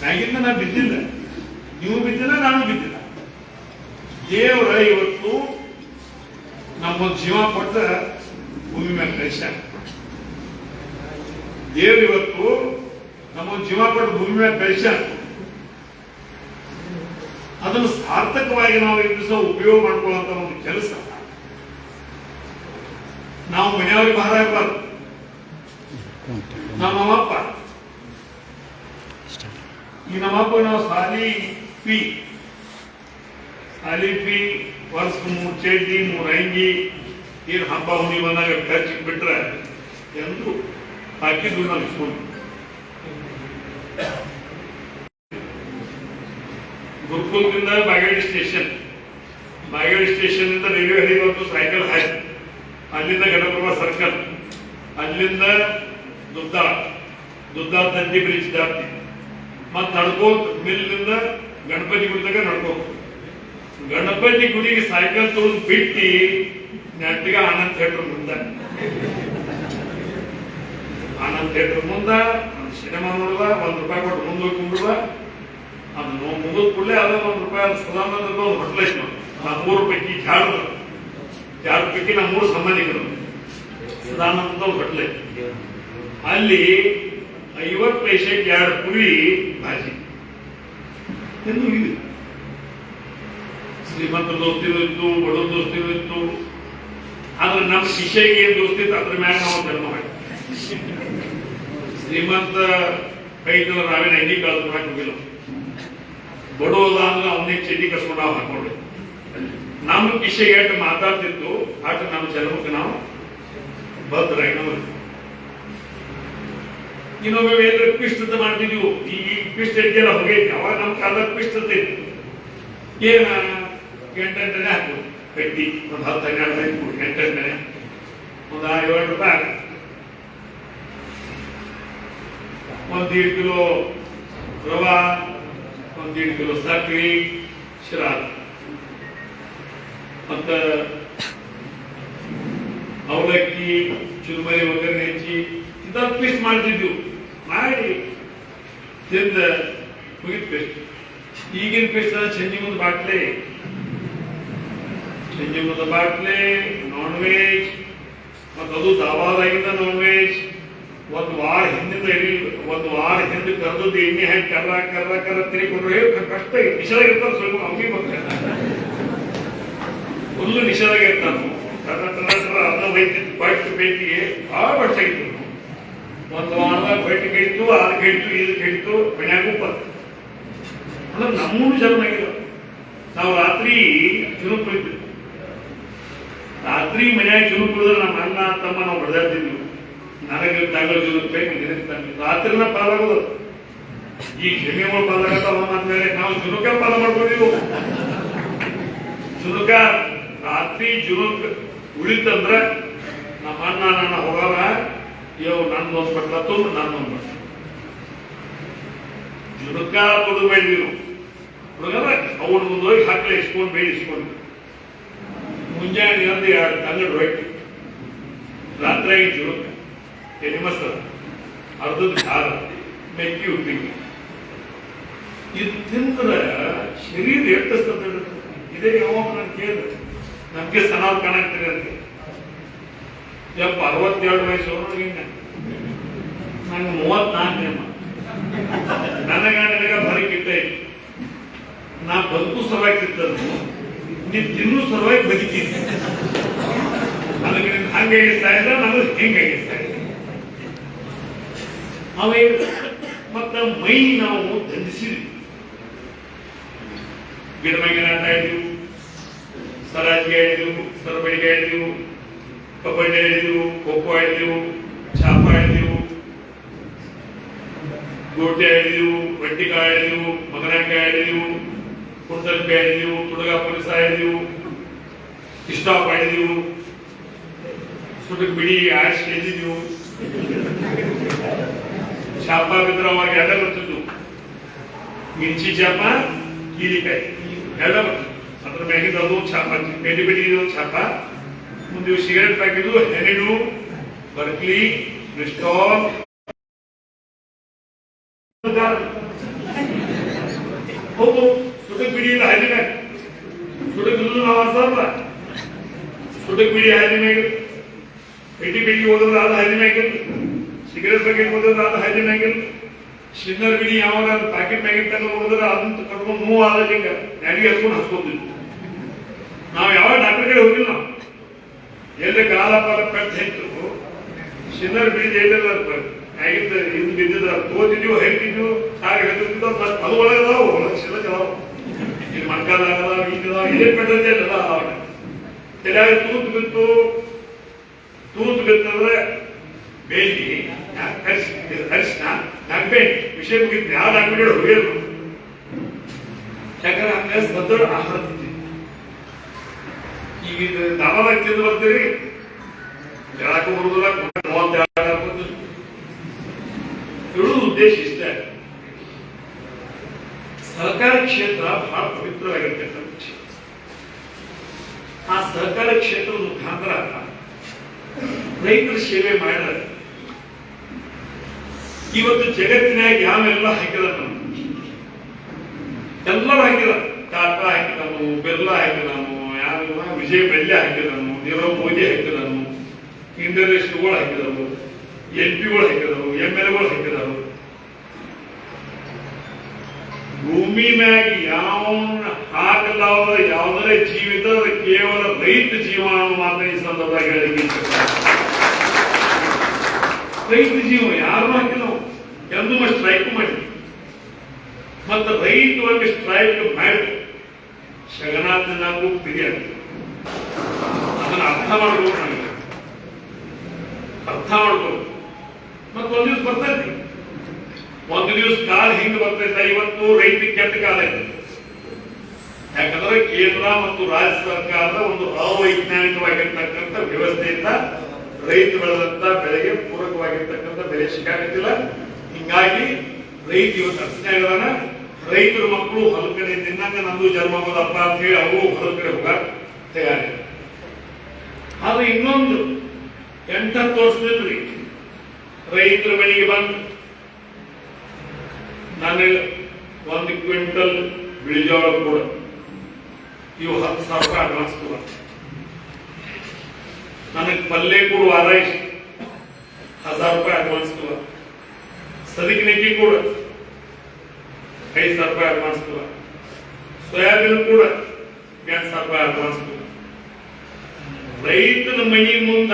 ಮ್ಯಾಗಿಂದ ನಾ ಬಿದ್ದಿಲ್ಲ, ನೀವು ಬಿದ್ದಿಲ್ಲ, ನಾನು ಬಿದ್ದಿಲ್ಲ. ದೇವರ ಇವತ್ತು ನಮ್ಮ ಜೀವ ಕೊಟ್ಟ ಭೂಮಿ ಮೇಲೆ ಕಳಿಸ. ದೇವ್ರ ಇವತ್ತು ನಮ್ಮ ಜೀವ ಕೊಟ್ಟ ಭೂಮಿ ಮೇಲೆ ಕಳಿಸ. ಅದನ್ನು ಸಾರ್ಥಕವಾಗಿ ನಾವು ದಿವಸ ಉಪಯೋಗ ಮಾಡ್ಕೊಳ್ಳುವಂತ ಒಂದು ಕೆಲಸ. ನಾವು ಮನೆಯವ್ರಿಗೆ ಭಾರ ಇರಬಾರ್ದು. ನಮ್ಮಪ್ಪ ನಮ್ಮಪ್ಪ ನಾವು ಸಾಲಿ ಫೀ ವರ್ಷಕ್ಕೆ 3 ಚಡ್ಡಿ 3 ಅಂಗಿ ಏನು ಹಬ್ಬ ಹುಣ್ಣಿ ಬಂದಾಗ ಖರ್ಚಿಗೆ ಬಿಟ್ರೆ ಎಂದು ಹಾಕಿದ್ರು. ನಾವು ಇಸ್ಕೊಂಡು ಗುರುಕುಲದಿಂದ ಬಾಗೇವಾಡಿ ಸ್ಟೇಷನ್ ಇಂದ ರೈಲ್ವೆ ಹಳಿ ಬಂದು ಸೈಕಲ್ ಹಾಕಿ ಅಲ್ಲಿಂದ ಗಣಪ್ರಭಾ ಸರ್ಕಲ್, ಅಲ್ಲಿಂದ ದುದ್ದ ತಂದಿ ಬ್ರಿಡ್ಜ್ ದಾಟಿ ಮತ್ ನಡ್ಕೋತ ಮಿಲ್ನಿಂದ ಗಣಪತಿ ಗುಡಿದಾಗ ನಡ್ಕೋತ ಗಣಪತಿ ಗುಡಿಗೆ ಸೈಕಲ್ ತಗೊಂಡು ಬಿಟ್ಟಿ ನೆಟ್ಟಿಗ ಆನಂದ್ ಥಿಯೇಟರ್ ಮುಂದ ಸಿನಿಮಾ ನೋಡುವ, 1 ರೂಪಾಯಿ ಕೊಟ್ಟು ಮುಂದೆ ಹೋಗಿ ಕುಂಡುವ. ಅದು ಮುಗಿದ ಕೂಡಲೇ ಅದ 1 ರೂಪಾಯಿ ಸದಾನಂದ ಒಂದು ಹೋಟ್ಲ್ ಐತಿ. ನಾವು 3 ಪೈಕಿ ಜಾಡ ಪೈಕಿ ನಾವು 3 ಸಂಬಂಧಿಕರು. ಸದಾನಂದ ಒಂದು ಹೋಟ್ಲ್ ಐತಿ. ಅಲ್ಲಿ 50 ಪೈಸೆಗೆ 2 ಪುರಿ ಭಾಜಿ ಎಂದು ಇದೆ. ಶ್ರೀಮಂತರ ದೋಸ್ತಿನೂ ಇತ್ತು, ಬಡವ ದೋಸ್ತಿನೂ ಇತ್ತು. ಆದ್ರೆ ನಮ್ಮ ಶಿಷ್ಯಗೆ ಏನ್ ದೋಸ್ತಿ ಇತ್ತು ಅದ್ರ ಮ್ಯಾಗ ನಾವು ಧರ್ಮ ಮಾಡಿ. ಶ್ರೀಮಂತ ಕೈತಂದ್ರೆ ನಾವೇನು ಅಂಗಿ ಕಾಲು ಹೋಗಿಲ್ಲ. ಬಡವದ ಅಂದ್ರೆ ಅವನಿಗೆ ಚಡ್ಡಿ ಕಸ್ಕೊಂಡು ನಾವು ಹಾಕೊಂಡ್ರಿ. ನಮ್ಮ ಕಿಶೆಗೆ ಎಷ್ಟು ಮಾತಾಡ್ತಿತ್ತು ಆಟ ನಮ್ಮ ಜನ್ಮಕ್ಕೆ ನಾವು ಭದ್ರಾಗಿ ನಾವು ಇನ್ನೊಮ್ಮೆ ಏನಾದ್ರೆ ಪಿಷ್ಟತೆ ಮಾಡ್ತಿದ್ವು. ಈ ಪಿಷ್ಟ ಇದೆಯಲ್ಲ ಹೋಗೈತಿ. ಅವಾಗ ನಮ್ಮ ಕಾಲದ ಪಿಷ್ಟತೆ ಇತ್ತು. ಏನ 8 ಹಾಕೋದು ಕಟ್ಟಿ ಒಂದು 10-12 8 ಒಂದು 7 ರೂಪಾಯಿ, 1.5 ಕಿಲೋ ರವಾ, 1.5 ಕಿಲೋ ಸಕ್ಕರೆ, ಶಿರಾದ ಮತ್ತ ಅವಲಕ್ಕಿ, ಚುರುಮರಿ ಒಗ್ಗರಣೆ ಹೆಚ್ಚಿ ಇಂಥ ಪೀಸ್ ಮಾಡ್ತಿದ್ವು. ಮಾಡಿ ತಿಂದ ಮುಗಿದ ಪೇಸ್ಟ್. ಈಗಿನ ಪೇಸ್ಟ್ ಚಂಜಿ ಮುಂದೆ ಬಾಟ್ಲೆ, ಚಂಜಿ ಮುಂದೆ ಬಾಟ್ಲೆ, ನಾನ್ ವೆಜ್, ಮತ್ತದು ದಾಬಾದಾಗಿಂದ ನಾನ್ ವೆಜ್. ಒಂದು ವಾರ ಹಿಂದಿಂದ ಒಂದು ವಾರ ಹಿಂದೆ ಕರೆದದ್ದು ಎಣ್ಣೆ ಹಾಕಿ ಕರ್ರ ತಿರುಗಿಕೊಂಡ್ರೆ ಕಷ್ಟ ನಿಷೇಧ ಇರ್ತಾರೆ. ಸ್ವಲ್ಪ ಅವ್ನಿಗೆ ಬರ್ತಾರೆ, ಫುಲ್ಲು ನಿಷೇಧ ಇರ್ತಾನು. ಅನ್ನ ಬೈತಿತ್ತು ಬಟ್ ಬೇಕಿಗೆ ಭಾಳ ಬಡ್ಸಾಗಿತ್ತು. ಒಂದು ವಾರದಾಗ ಬಟ್ ಕೆಡಿತು, ಅದು ಕೆಡಿತು, ಇದು ಕೆಡಿತು, ಮನ್ಯಾಗೂ ಬಂತು. ಅಂದ್ರೆ ನಮ್ಮೂ ಚೆನ್ನಾಗಿಲ್ಲ. ನಾವು ರಾತ್ರಿ ಜುನುಕ್ ಕುಳಿತೀವಿ, ರಾತ್ರಿ ಮನ್ಯಾಗ ಜುನುಕ್ ಕುಳಿದ್ರೆ ನಮ್ಮ ಅಣ್ಣ ತಮ್ಮ ನಾವು ಬಡ್ದಾಡ್ತಿದ್ವಿ. ನನಗೆ ತಂಗಳು ಜುನುಕ್ ಬೇಕು, ರಾತ್ರಿನ ಪಾಲಾಗೋದು. ಈ ಕ್ಷಮೆಗಳು ಪಾಲಾಗತ್ತವ ಅಂದ್ಮೇಲೆ ನಾವು ಜುನುಕ ಪಾಲ ಮಾಡ್ಕೊಂಡಿವು. ಜುನುಕ ರಾತ್ರಿ ಜುನುಕ್ ಉಳಿತಂದ್ರ ನಮ್ಮ ಅಣ್ಣ ನನ್ನ ಹೋಗವ ಇವ್ ನಂದೊಂದು ಬಟ್ಲತ್ತು, ನನ್ನೊಂದು ಬಟ್ಲ ಜುನುಕ ಕೊಡಬೇಡಿ ನೀವು ಹುಡುಗರ. ಅವ್ರ ಮುಂದೆ ಹೋಗಿ ಹಾಕ್ಲೆ ಇಸ್ಕೊಂಡು ಬೇಡಿ ಇಸ್ಕೊಂಡು ಮುಂಜಾನೆ 2 ತಂಗಡ್ ರೊಟ್ಟಿ, ರಾತ್ರಿ ಜುನುಕ, ಎಣ್ಣೆ ಮಸಾಲ, ಅರ್ಧದ ಖಾರ, ಮೆಕ್ಕಿ ಉಪ್ಪಿಗೆ. ಇದು ತಿಂದ್ರೆ ಶರೀರ ಎಷ್ಟು ಸತ್ತ ಇದೇ ಯಾವಾಗ ನಾನು ಕೇಳಿದೆ. ನಮ್ಗೆ ಸನಾವ್ ಕಾಣಾಕ್ತೀರಿ ಅಂತ. 62 ವಯಸ್ಸು ನನಗೆ 34 ನನಗ ಬರಕಿಟ್ಟ. ನಾ ಬದುಕು ಸಲುವಾಗಿ ತಿಂತದ್ದು, ನೀ ತಿನ್ನು ಸಲುವಾಗಿ ಬದುಕಿದ್ದೆ. ನನಗೆ ಹಂಗೆ ಆಗಿಸ್ತಾ ಇಲ್ಲ, ನಮಗೆ ಹೆಂಗೆ ಆಗಿಸ್ತಾ ಇಲ್ಲ. ಅವೇ ಮತ್ತ ಮೈ ನಾವು ದಂಡಿಸಿದ್ವಿ. ಗಿಡಮಗಿನ ಆಟ ಆಡಿದ್ವು, ಸರಾಜಿಗೆ ಆಡಿದ್ವು, ಸರಬಡಿಗೆ ಆಡಿದ್ವು, ಕಬಡ್ಡಿ ಆಡಿದ್ವು, ಖೋಖೋ ಆಡಿದ್ವು, ಚಾಪ ಆಡಿದ್ವು, ಗೋಟೆ ಆಡಿದ್ವು, ಬಟ್ಟಿಕಾಯಿ ಆಡಿದ್ವು, ಮಗನಕಾಯಿ ಆಡಿದ್ವು, ಕುಂಟಲ್ಕಾಯಿ ಆಡಿದ್ವು, ತುಡುಗ ಪೊಲೀಸ ಆಡಿದ್ವು, ಇಸ್ಟಾಪ್ ಆಡಿದ್ವು, ಸುಟಕ್ ಬಿಡಿ ಆಶ್ ಎದ್ದಿದ್ವು. ಚಾಪ ಬಿದ್ರೆ ಅವಾಗ ಎಡ ಬರ್ತಿದ್ವು. ಮಿಂಚಿ ಚಾಪ, ಕೀಲಿಕಾಯಿ ಎಡ ಬರ್ತಿದ್ವು. ಅದ್ರ ಮ್ಯಾಗಿದ್ದು ಚಾಪ, ಬೆಡಿ ಬೆಡಿದು ಚಾಪ, ಮುಂದೆ ಸಿಗರೆಟ್ ಪ್ಯಾಕೆಟ್, ಹೆನಿಡು, ಬರ್ಕ್ಲಿ, ಕ್ರಿಸ್ಟಾಲ್, ಹೋಗು ಸುಟಕ್ ಬಿಡಿ ಇಲ್ಲ ಹಾದಿ ಮ್ಯಾಗ. ಸುಟಕ್ ನಾವು ಅರ್ಸಲ್ಲ, ಸುಟಕ್ ಬಿಡಿ ಹಾದಿ ಮ್ಯಾಗ, ಬೆಡಿ ಬೆಡಿ ಹೋದ್ರೆ ಅದು ಹಾದಿ ಮ್ಯಾಗ, ಸಿಗರೆಟ್ ಪ್ಯಾಕೆಟ್ ಹೋದ್ರೆ ಅದು ಹಾದಿ ಮ್ಯಾಗ, ಶಿನ್ನರ್ ಬಿಡಿ ಯಾವ ಪ್ಯಾಕೆಟ್ ಪ್ಯಾಕೆಟ್ ತಗೊಂಡು ಹೋದ್ರೆ ಅದನ್ನ ಕಟ್ಕೊಂಡು ನೋವು ಆದಾಗ ನ್ಯಾಡಿಗೆ ಹಚ್ಕೊಂಡು ಹಚ್ಕೊತಿದ್ವಿ. ನಾವು ಯಾವ ಡಾಕ್ಟರ್ ಕಡೆ ಹೋಗಿಲ್ಲ. ನಾವು ಎಲ್ಲಿ ಕಾಲ ಪಾಲ ಪೆಟ್ಟು ಹೆಚ್ಚು ಶಿನ್ನರ್ ಬಿಡಿ ಜೈಲಿಲ್ಲ ಆಗಿದ್ದ ಇದು ಬಿದ್ದಿದ್ರ ತೋತಿದ್ವು, ಹೇಳ್ತಿದ್ವು, ಹಾಗೆ ಹೇಳ್ತಿದ್ವು. ಅದು ಒಳಗದಾವು, ಒಳಗೆ ಶಿಲಕದಾವು, ಇಲ್ಲಿ ಮಣ್ಕಾಲ ಆಗದಾವ, ಈಗದಾವ, ಇದೇ ಪೆಟ್ಟಂತೆ ಇಲ್ಲ. ಅವಾಗ ತಲೆಯಾಗ ತೂತು ಬಿತ್ತು, ತೂತು ಬಿತ್ತಂದ್ರೆ ಬೇಲಿ ಅರಿಶಿನ ನಗ್ಬೆ ವಿಷಯ ಮುಗಿತ್ತು. ಯಾವ ಡಾಕ್ಟರ್ ಹೋಗಿದ್ರು, ಯಾಕಂದ್ರೆ ಹಂಗ ಸದೃಢ ಆಹಾರ ತಿಂತೀವಿ. ಈಗ ದಾಬಾದಾಗ ತಿಂದು ಬರ್ತೀರಿ, ಹೇಳಕ್ಕೆ ಬರುದಿಲ್ಲ. 32 ಹೇಳುವ ಉದ್ದೇಶ ಇಷ್ಟ. ಸಹಕಾರ ಕ್ಷೇತ್ರ ಬಹಳ ಪವಿತ್ರವಾಗಿರ್ತಕ್ಕಂಥ ಕ್ಷೇತ್ರ. ಆ ಸಹಕಾರ ಕ್ಷೇತ್ರದ ಮುಖಾಂತರ ರೈತರ ಸೇವೆ ಮಾಡಿದ್ರೆ ಇವತ್ತು ಜಗತ್ತಿನಾಗ ಯಾವೆಲ್ಲ ಹಾಕಿದ, ಎಲ್ಲರೂ ಹಾಕಿದ. ಟಾಟಾ ಹಾಕಿದನು, ಬೆಲ್ಲ ಹಾಕಿದನು, ಯಾರು ವಿಜಯ್ ಬೆಲ್ಲೆ ಹಾಕಿದನು, ನೀರವ್ ಮೋದಿ ಹಾಕಿದನು, ಇಂಡಸ್ಟ್ರಿಗಳು ಹಾಕಿದವು, MP ಗಳು ಹಾಕಿದವು, MLA ಗಳು ಹಾಕಿದವು. ಭೂಮಿ ಮ್ಯಾಗ ಯಾವ ಹಾಕಲಾದ ಯಾವುದೇ ಜೀವಿತ ಕೇವಲ ರೈತ ಜೀವನ ಮಾತ್ರ ಈ ಸಂದರ್ಭದಾಗ ಹೇಳಿಕೆ. ರೈತ ಜೀವ ಯಾರು ಹಾಕಿಲ್ಲ, ಎಂದು ಸ್ಟ್ರೈಕ್ ಮಾಡಿ. ಮತ್ತು ರೈತ ಒಂದು ಸ್ಟ್ರೈಕ್ ಮಾಡಿ ಶಗನಾಥ್ ನಾವು ಬಿರಿಯಾನಿ ಅದನ್ನ ಅರ್ಥ ಮಾಡ್ಬೋದು, ನನಗೆ ಅರ್ಥ ಮಾಡ್ಬೋದು. ಮತ್ತೊಂದು ದಿವಸ ಬರ್ತೈತಿ, ಒಂದು ದಿವಸ ಕಾಲ ಹಿಂಗೆ ಬರ್ತೈತೆ. ಇವತ್ತು ರೈತಿಗೆ ಕೆಟ್ಟ ಕಾಲ ಇದೆ. ಯಾಕಂದ್ರೆ ಕೇಂದ್ರ ಮತ್ತು ರಾಜ್ಯ ಸರ್ಕಾರದ ಒಂದು ಅವೈಜ್ಞಾನಿಕವಾಗಿರ್ತಕ್ಕಂಥ ವ್ಯವಸ್ಥೆಯಿಂದ ರೈತ ಬೆಳೆದಂತ ಬೆಳೆಗೆ ಪೂರಕವಾಗಿರ್ತಕ್ಕಂಥ ಬೆಲೆ ಸಿಕ್ಕಾಗತ್ತಿಲ್ಲ. ಹಿಂಗಾಗಿ ರೈತ ಇವತ್ತು ಅರ್ಚನೆಗಳನ್ನ ರೈತರ ಮಕ್ಕಳು ಹೊಲ ಕಡೆ ತಿನ್ನಂಗ ನಮ್ದು ಜನ್ಮ ಆಗೋದಪ್ಪ ಅಂತ ಹೇಳಿ ಅವರು ಹೊಲ ಕಡೆ ಹೋಗ ತಯಾರಿ. ಆದ್ರೆ ಇನ್ನೊಂದು 8-10 ವರ್ಷದಲ್ಲಿ ರೈತರ ಮನೆಗೆ ಬಂದು ನಾನು 1 ಕ್ವಿಂಟಲ್ ಬಿಳಿಜೋಳ ಕೂಡ ಇವು 10,000 ರೂಪಾಯಿ ಅಡ್ವಾನ್ಸ್ ಕೂಡ. ನನಗೆ ಪಲ್ಲೆ ಕೂಡ ಆದ ಇಷ್ಟು 1,000 ರೂಪಾಯಿ ಅಡ್ವಾನ್ಸ್ ಕೂಡ. ಸದಿಕಿನಕ್ಕಿ ಕೂಡ 5,000 ರೂಪಾಯಿ ಅಡ್ವಾನ್ಸ್ ಕೂಡ. ಸೋಯಾಬೀನ್ ಕೂಡ 2,000 ರೂಪಾಯಿ ಅಡ್ವಾನ್ಸ್ ಕೂಡ. ರೈತನ ಮನಿ ಮುಂದ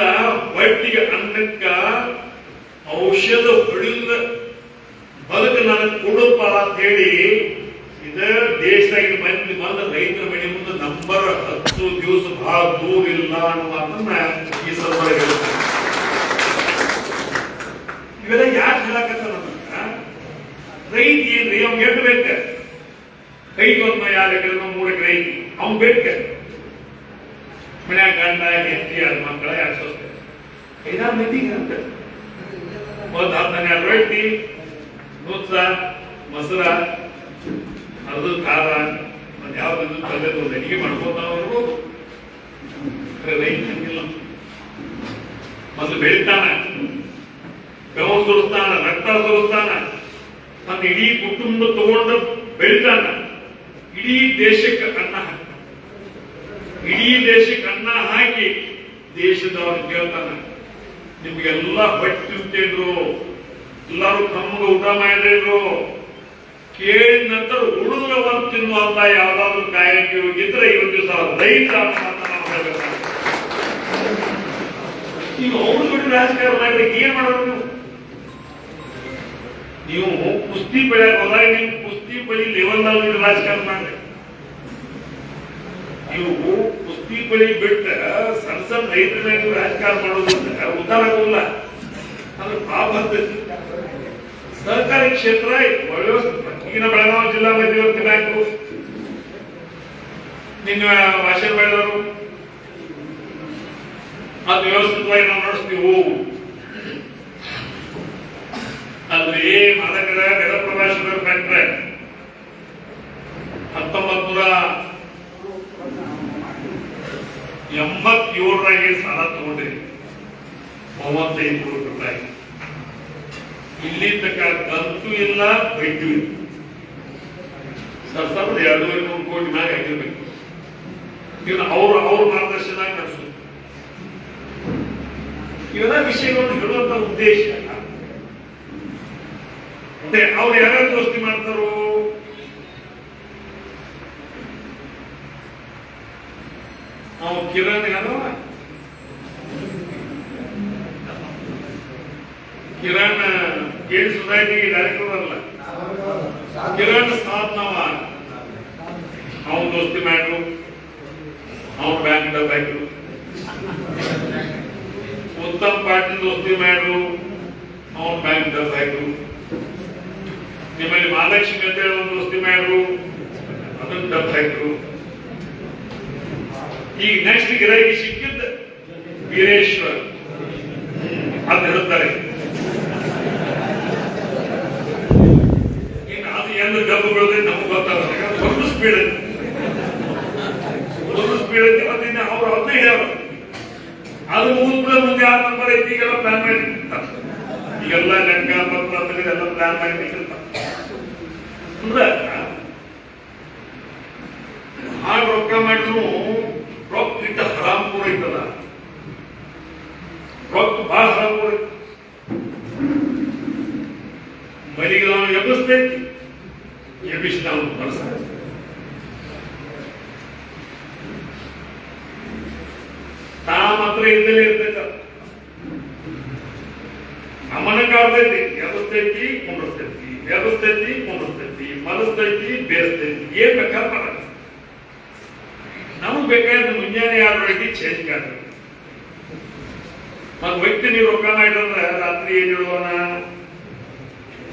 ಒಟ್ಟಿಗೆ ಅನ್ನಕ್ಕ ಔಷಧ ಹೊಡಿದ ಬದುಕು ನನಗೆ ಕೊಡಪ್ಪ ಅಂತ ಹೇಳಿ ಇದ ದೇಶದಾಗ ಮಂದಿ ಬಂದ ರೈತರ ಮನೆ ಮುಂದೆ ನಂಬರ್ 10 ದಿವಸ ಬಹಳ ದೂರ ಇಲ್ಲ ಅನ್ನೋ ಮಾತನ್ನ ಈ ಸಂದರ್ಭ ಹೇಳ್ತಾರೆ. ಇವೆಲ್ಲ ಯಾಕೆ ಹೇಳಕತ್ತ ರೈತ ಏನ್ರಿ ಅವ್ನ್ ಎಷ್ಟು ಬೇಕ ಕೈಗೆ 1 2 ಎಕರೆ 3 ಎಕರೆ ಐತಿ ಅವ್ನ್ ಬೇಕ ಮನ್ಯಾಗ ಗಂಡ ಹೆಂಡತಿ ಅದ ಮಕ್ಕಳ 2 ಸ್ವಸ್ಥ 5-6 ಮಂದಿಗೆ ಅಂತ 10-12 ರೊಟ್ಟಿ ನುಚ್ಚ ಮೊಸರ ಅದು ಖಾರ ಮತ್ತೆ ಯಾವ್ದು ತಲೆದು ಅಡಿಗೆ ಮಾಡ್ಬೋದು. ರೈತ ಹಂಗಿಲ್ಲ, ಮೊದಲು ಬೆಳಿತಾನ, ಬೆವ ಸುರಿಸ್ತಾನ, ರಕ್ತ ಸುರಿಸ್ತಾನ, ಮತ್ತೆ ಇಡೀ ಕುಟುಂಬ ತಗೊಂಡು ಬೆಳಿತಾನ, ಇಡೀ ದೇಶಕ್ಕೆ ಅನ್ನ ಹಾಕ್ತಾನ, ಇಡೀ ದೇಶಕ್ಕೆ ಅನ್ನ ಹಾಕಿ ದೇಶದವ್ರು ಕೇಳ್ತಾನ ನಿಮ್ಗೆಲ್ಲ ಬಟ್ಟೆ ತಿಂತಿದ್ರು, ಎಲ್ಲರೂ ಕಮ್ಮಗ ಊಟ ಮಾಡಿದ್ರು, ಕೇಳಿದ ನಂತರ ಉಳಿದ್ರೆ ಒಂದು ತಿನ್ನುವಂತ ಯಾವ್ದಾದ್ರು ಕಾಯಕ್ಕೆ ಹೋಗಿದ್ರೆ ಇವತ್ತು ದಿವಸ ರೈತ ಅಂತ ನಾವು ಹೇಳ್ಬೇಕಾಗ್ತದೆ. ಈಗ ಅವ್ರ ಜೋಡಿ ರಾಜಕಾರಣ ಮಾಡ್ಲಿಕ್ಕೆ ಏನ್ ಮಾಡೋದು? ನೀವು ಕುಸ್ತಿ ಬೆಳೆಯಕ್ ಹೋದಾಗ ನೀವು ಕುಸ್ತಿ ಬಳಿ ಲೆವೆಲ್ ನಲ್ಲಿ ರಾಜಕಾರಣ ಮಾಡ್ರಿ. ನೀವು ಕುಸ್ತಿ ಬಳಿ ಬಿಟ್ಟ ಸಣ್ಣ ಸಣ್ಣ ರೈತರ ಮೇಲೆ ರಾಜಕಾರಣ ಮಾಡೋದು ಉದ್ದಾರ ಆಗೋಲ್ಲ, ಅಂದ್ರೆ ಪಾಪ ಆಗ್ತೈತಿ. ಸಹಕಾರಿ ಕ್ಷೇತ್ರ ಈಗಿನ ಬೆಳಗಾವಿ ಜಿಲ್ಲಾ ಮಧ್ಯವರ್ತಿ ಬ್ಯಾಂಕು ನಿನ್ನ ಭಾಷೆ ಬೆಳೆದವರು ಅದು ವ್ಯವಸ್ಥಿತವಾಗಿ ನಾವು ನಡೆಸ್ತೀವಿ. ಅಂದ್ರೆ ಮಾದಕರ ಘಟಪ್ರಭಾ ಶುಗರ್ ಫ್ಯಾಕ್ಟರಿ 1987ರಾಗೆ ಸಾಲ ತಗೊಂಡ್ರಿ 35 ಕೋಟಿ ರೂಪಾಯಿ. ಇಲ್ಲಿ ತಕ್ಕ ಕಂತು ಇಲ್ಲ, ಬಡ್ಡಿ ಇಲ್ಲ. ಸರ್ 2-3 ಕೋಟಿ ಮ್ಯಾಗ ಆಗಿರ್ಬೇಕು. ಇನ್ನು ಅವ್ರ ಮಾರ್ಗದರ್ಶನ ನಡೆಸೋದು ಇವೆಲ್ಲ ವಿಷಯಗಳನ್ನು ಹೇಳುವಂತ ಉದ್ದೇಶ. ಮತ್ತೆ ಅವ್ರು ಯಾರ್ಯಾರು ದೋಸ್ತಿ ಮಾಡ್ತಾರೋ ನಾವು Kiran Kiran gate society director ಅಲ್ಲ, ಕಿರಣ್ ಸಾಧ್ನವ ಅವನು ದೋಸ್ತಿ ಮಾಡ್ರು, ಅವನು ಬ್ಯಾಂಕ್ ಹಾಕಿರು. ಉತ್ತಮ್ ಪಾಟೀಲ್ ದೋಸ್ತಿ ಮಾಡ್ರು, ಅವನು ಬ್ಯಾಂಕ್ ಹಾಕಿರು. ನಿಮ್ಮಲ್ಲಿ ಮಹಾಲಕ್ಷ್ಮಿ ಅಂತ ಹೇಳಿ ಒಂದು ದೋಸ್ತಿ ಮಾಡ್ರು, ಅದನ್ನು ಡಬ್ ಹಾಕಿರು. ಈಗ ನೆಕ್ಸ್ಟ್ ಗಿರಾಕಿ ಸಿಕ್ಕಿದ್ದ ವೀರೇಶ್ವರ್ ಅಂತ ಹೇಳ್ತಾರೆ. ಇನ್ನು ಅದು ಎಂದು ಗಬ್ಬು ಬೆಳೆದ್ರೆ ನಮ್ಗೆ ಗೊತ್ತಾಗುತ್ತೆ. ಒಂದು ಸ್ಪೀಡ್ ಐತಿ, ಮತ್ತೆ ಅವ್ರು ಅದನ್ನೇ ಹೇಳೋರು. ಅದು ಮುಗಿದ್ಬಿಡ ಮುಂದೆ 6 ನಂಬರ್ ಐತಿ. ಈಗೆಲ್ಲ ಪ್ಲಾನ್ ಮಾಡಿ ಈಗೆಲ್ಲ ಲೆಕ್ಕ ಪತ್ರ ಎಲ್ಲ ಪ್ಲಾನ್ ಮಾಡಿ ಅಂದ್ರೆ ಆ ರೊಕ್ಕ ಮಾಡಿದ್ರು ರೊಕ್ಕ ಇಟ್ಟ ಹರಾಮ್ಪುರ ಐತಲ್ಲ, ರೊಕ್ಕ ಬಹಳ ಹರಾಮ್ಪುರ ಐತಿ. ಮನೆಗೆ ನಾವು ಎಬ್ಬಿಸ್ತೈತಿ, ಎಬ್ಬಿಸಿ ನಾವು ಬಳಸ್ತೇವೆ. ತಾ ಮಾತ್ರ ಇದ್ದಲೇ ಇರ್ತೈತ, ನಮ್ಮನ್ನ ಕಾಡ್ತೈತಿ, ಎಬ್ಬಿಸ್ತೈತಿ ಕುಂಡಿಸ್ತೈತಿ, ಎಬ್ಬಿಸ್ತೈತಿ ಕುಂಡಿಸ್ತೈತಿ, ಮಲಸ್ತೈತಿ ಬೇಯಿಸ್ತೈತಿ, ಏನ್ ಬೇಕಾದ್ರೆ ಮಾಡಲ್ಲ. ನಮಗ್ ಬೇಕಾದ ಮುಂಜಾನೆ 6 ಗಂಟೆ ಚೇಂಜ್ ಆಗ್ತದೆ. ಮತ್ ವ್ಯಕ್ತಿ ನೀವು ರೊಕ್ಕ ಮಾಡಿದ್ರೆ ರಾತ್ರಿ ಏನ್ ಹೇಳುವನ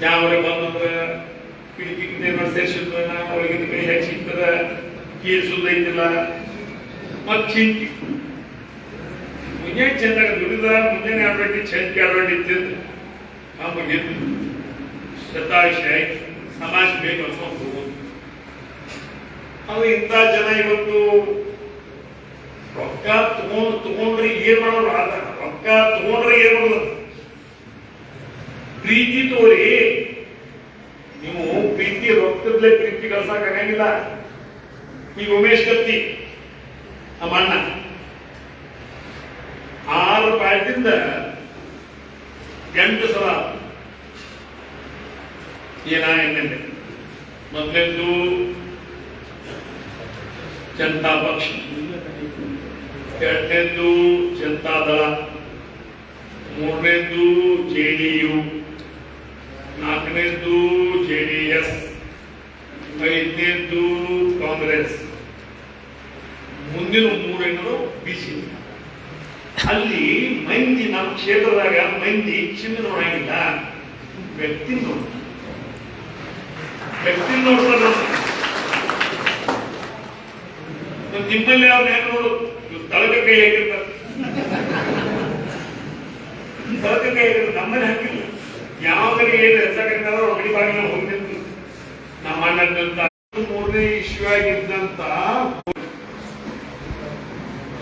ಯಾವರೆ ಬಂದ್ರೆ ಕಿಟಕಿ ಸೇರಿಸಿದ ಒಳಗಿನ ಕೈ ಹೆಚ್ಚು ಸಿಗ್ತದ, ಕೀಲ್ ಸುದ್ದೈತಿಲ್ಲ, ಮತ್ ಚಿಂತಿ. ಮುಂಜಾನೆ ಚಂದಾಗ ದುಡಿದ ಮುಂಜಾನೆ 6 ಗಂಟೆ ಚೇಂಜ್ 2 ಗಂಟೆ ಇತ್ತಿದ್ದು ನಮಗೆ ಶತಾಶಾಯಿ ಸಮಾಜ ಬೇಕು ಅನ್ಸ್ಕೊಂಡು ಹೋಗೋದು. ಅದು ಇಂಥ ಜನ ಇವತ್ತು ರೊಕ್ಕ ತಗೊಂಡ್ರೆ ಏನ್ ಮಾಡೋರು, ರೊಕ್ಕ ತಗೊಂಡ್ರೆ ಏನ್ ಮಾಡೋದು? ಪ್ರೀತಿ ತೋರಿ ನೀವು ಪ್ರೀತಿ ರೊಕ್ಕದಲ್ಲೇ ಪ್ರೀತಿ ಗಳಿಸಕ್ ಆಗಂಗಿಲ್ಲ. ಈಗ ಉಮೇಶ್ ಕತ್ತಿ ನಮ್ಮ ಅಣ್ಣ 6 ಪಾಯಿಂಟಿಂದ 8 ಸಲ ಏನೇನೆ ಮೊದಲೆಂದು ಜನತಾ ಪಕ್ಷ, ಎರಡನೇದು ಜನತಾದಳ, ಮೂರನೇದು ಜೆಡಿಯು, ನಾಲ್ಕನೇದು ಜೆಡಿಎಸ್, ಐದನೇದು ಕಾಂಗ್ರೆಸ್, ಮುಂದಿನ 3 ಬಿಸಿ. ಅಲ್ಲಿ ಮಂದಿ ನಮ್ಮ ಕ್ಷೇತ್ರದಾಗ ಮಂದಿ ಚಿನ್ನ ನೋಡಂಗಿಲ್ಲ, ವ್ಯಕ್ತಿ ನೋಡ್ತಾರೆ. ನಿಮ್ಮಲ್ಲಿ ಅವ್ರ ಹೆಂಗ್ ನೋಡು, ತಳಕ ಕೈ ಹಾಕಿರ್ತಾರೆ, ತಳಕ ಕೈ ಹಾಕಿರ್ತಾರೆ. ನಮ್ಮಲ್ಲಿ ಹಾಕಿಲ್ಲ. ಯಾವ ಕಡೆ ಏನು ಹೆಸರಾಗಿರ್ತಾರೋ ಅವ್ರ ಕಡೆ ಬಾಗಿಲ ಹೋಗ್ತಿರ್ತೀವಿ. ನಮ್ಮ ಅಣ್ಣಂತ 3ನೇ ಇಶ್ಯೂ ಆಗಿದ್ದಂತ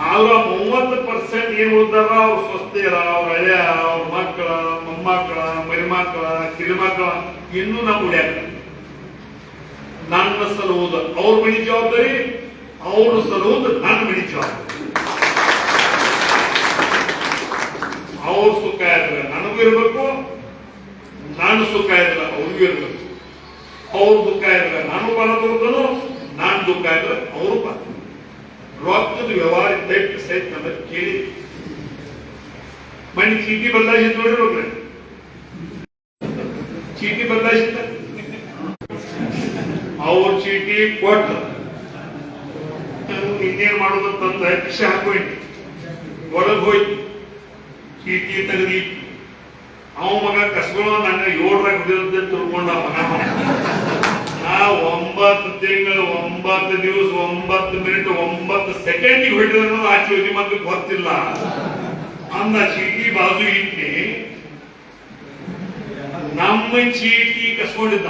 30% ಏನ್ ಓದ್ತಾರ ಅವ್ರ ಸ್ವಸ್ಥೆಯರ, ಅವ್ರ ಹಳೆಯ, ಅವ್ರ ಮಕ್ಕಳ, ಮೊಮ್ಮಕ್ಕಳ, ಮರಿಮಕ್ಕಳ, ಕಿರಿಮಕ್ಕಳ ಇನ್ನೂ ನಾವು ಉಡ್ಯಾಕ ನನ್ನ ಸಲುವುದು ಅವ್ರ ಮನಿ ಜವಾಬ್ದಾರಿ, ಅವ್ರ ಸಲುವುದು ನನ್ನ ಮನಿ ಜವಾಬ್ದಾರಿ. ಅವ್ರ ಸುಖ ಇದ್ರೆ ನನಗೂ ಇರ್ಬೇಕು, ನಾನು ಸುಖ ಇದ್ರೆ ಅವ್ರಿಗೂ ಇರ್ಬೇಕು. ಅವ್ರ ದುಃಖ ಇದ್ರೆ ನಾನು ಫಲ ತಗೋತಾನು, ನಾನು ದುಃಖ ಇದ್ರೆ ಅವರು ಫಲ. ರೊಕ್ಕದ ವ್ಯವಹಾರ ದಯವಿಟ್ಟು ಸಹಿತ ನಮ್ಮ ಕೇಳಿ ಮನೆ ಚೀಟಿ ಬದಲಾಯಿಸಿ ನೋಡಿರ್ಬೇಕ್ರೆ, ಚೀಟಿ ಬದಲಾಯಿಸಿದ ಅವ್ರ ಚೀಟಿ ಕೊಟ್ಟು ಇನ್ನೇನ್ ಮಾಡೋದಂತಂದ ಕಿಶೆ ಹಾಕೋಯ್ತು, ಒಳಗ್ ಹೋಯ್ತು, ಚೀಟಿ ತೆಗೆದಿ ಅವ ಮಗ ಕಸ್ಕೊಳ್ಳೋ ನನ್ನ 7ರಾಗ ಹುಡಿಯೋದ ತಿಳ್ಕೊಂಡ ಮಗ. 9 ತಿಂಗಳು 9 ದಿವಸ 9 ಮಿನಿಟ್ 9 ಸೆಕೆಂಡಿಗೆ ಹೊಡಿದ ಆ ಚೀಟಿ ಮಗ ಗೊತ್ತಿಲ್ಲ. ಅಂದ ಚೀಟಿ ಬಾಜು ಇಟ್ಟಿ ನಮ್ಮ ಚೀಟಿ ಕಸ್ಕೊಂಡಿದ್ದ.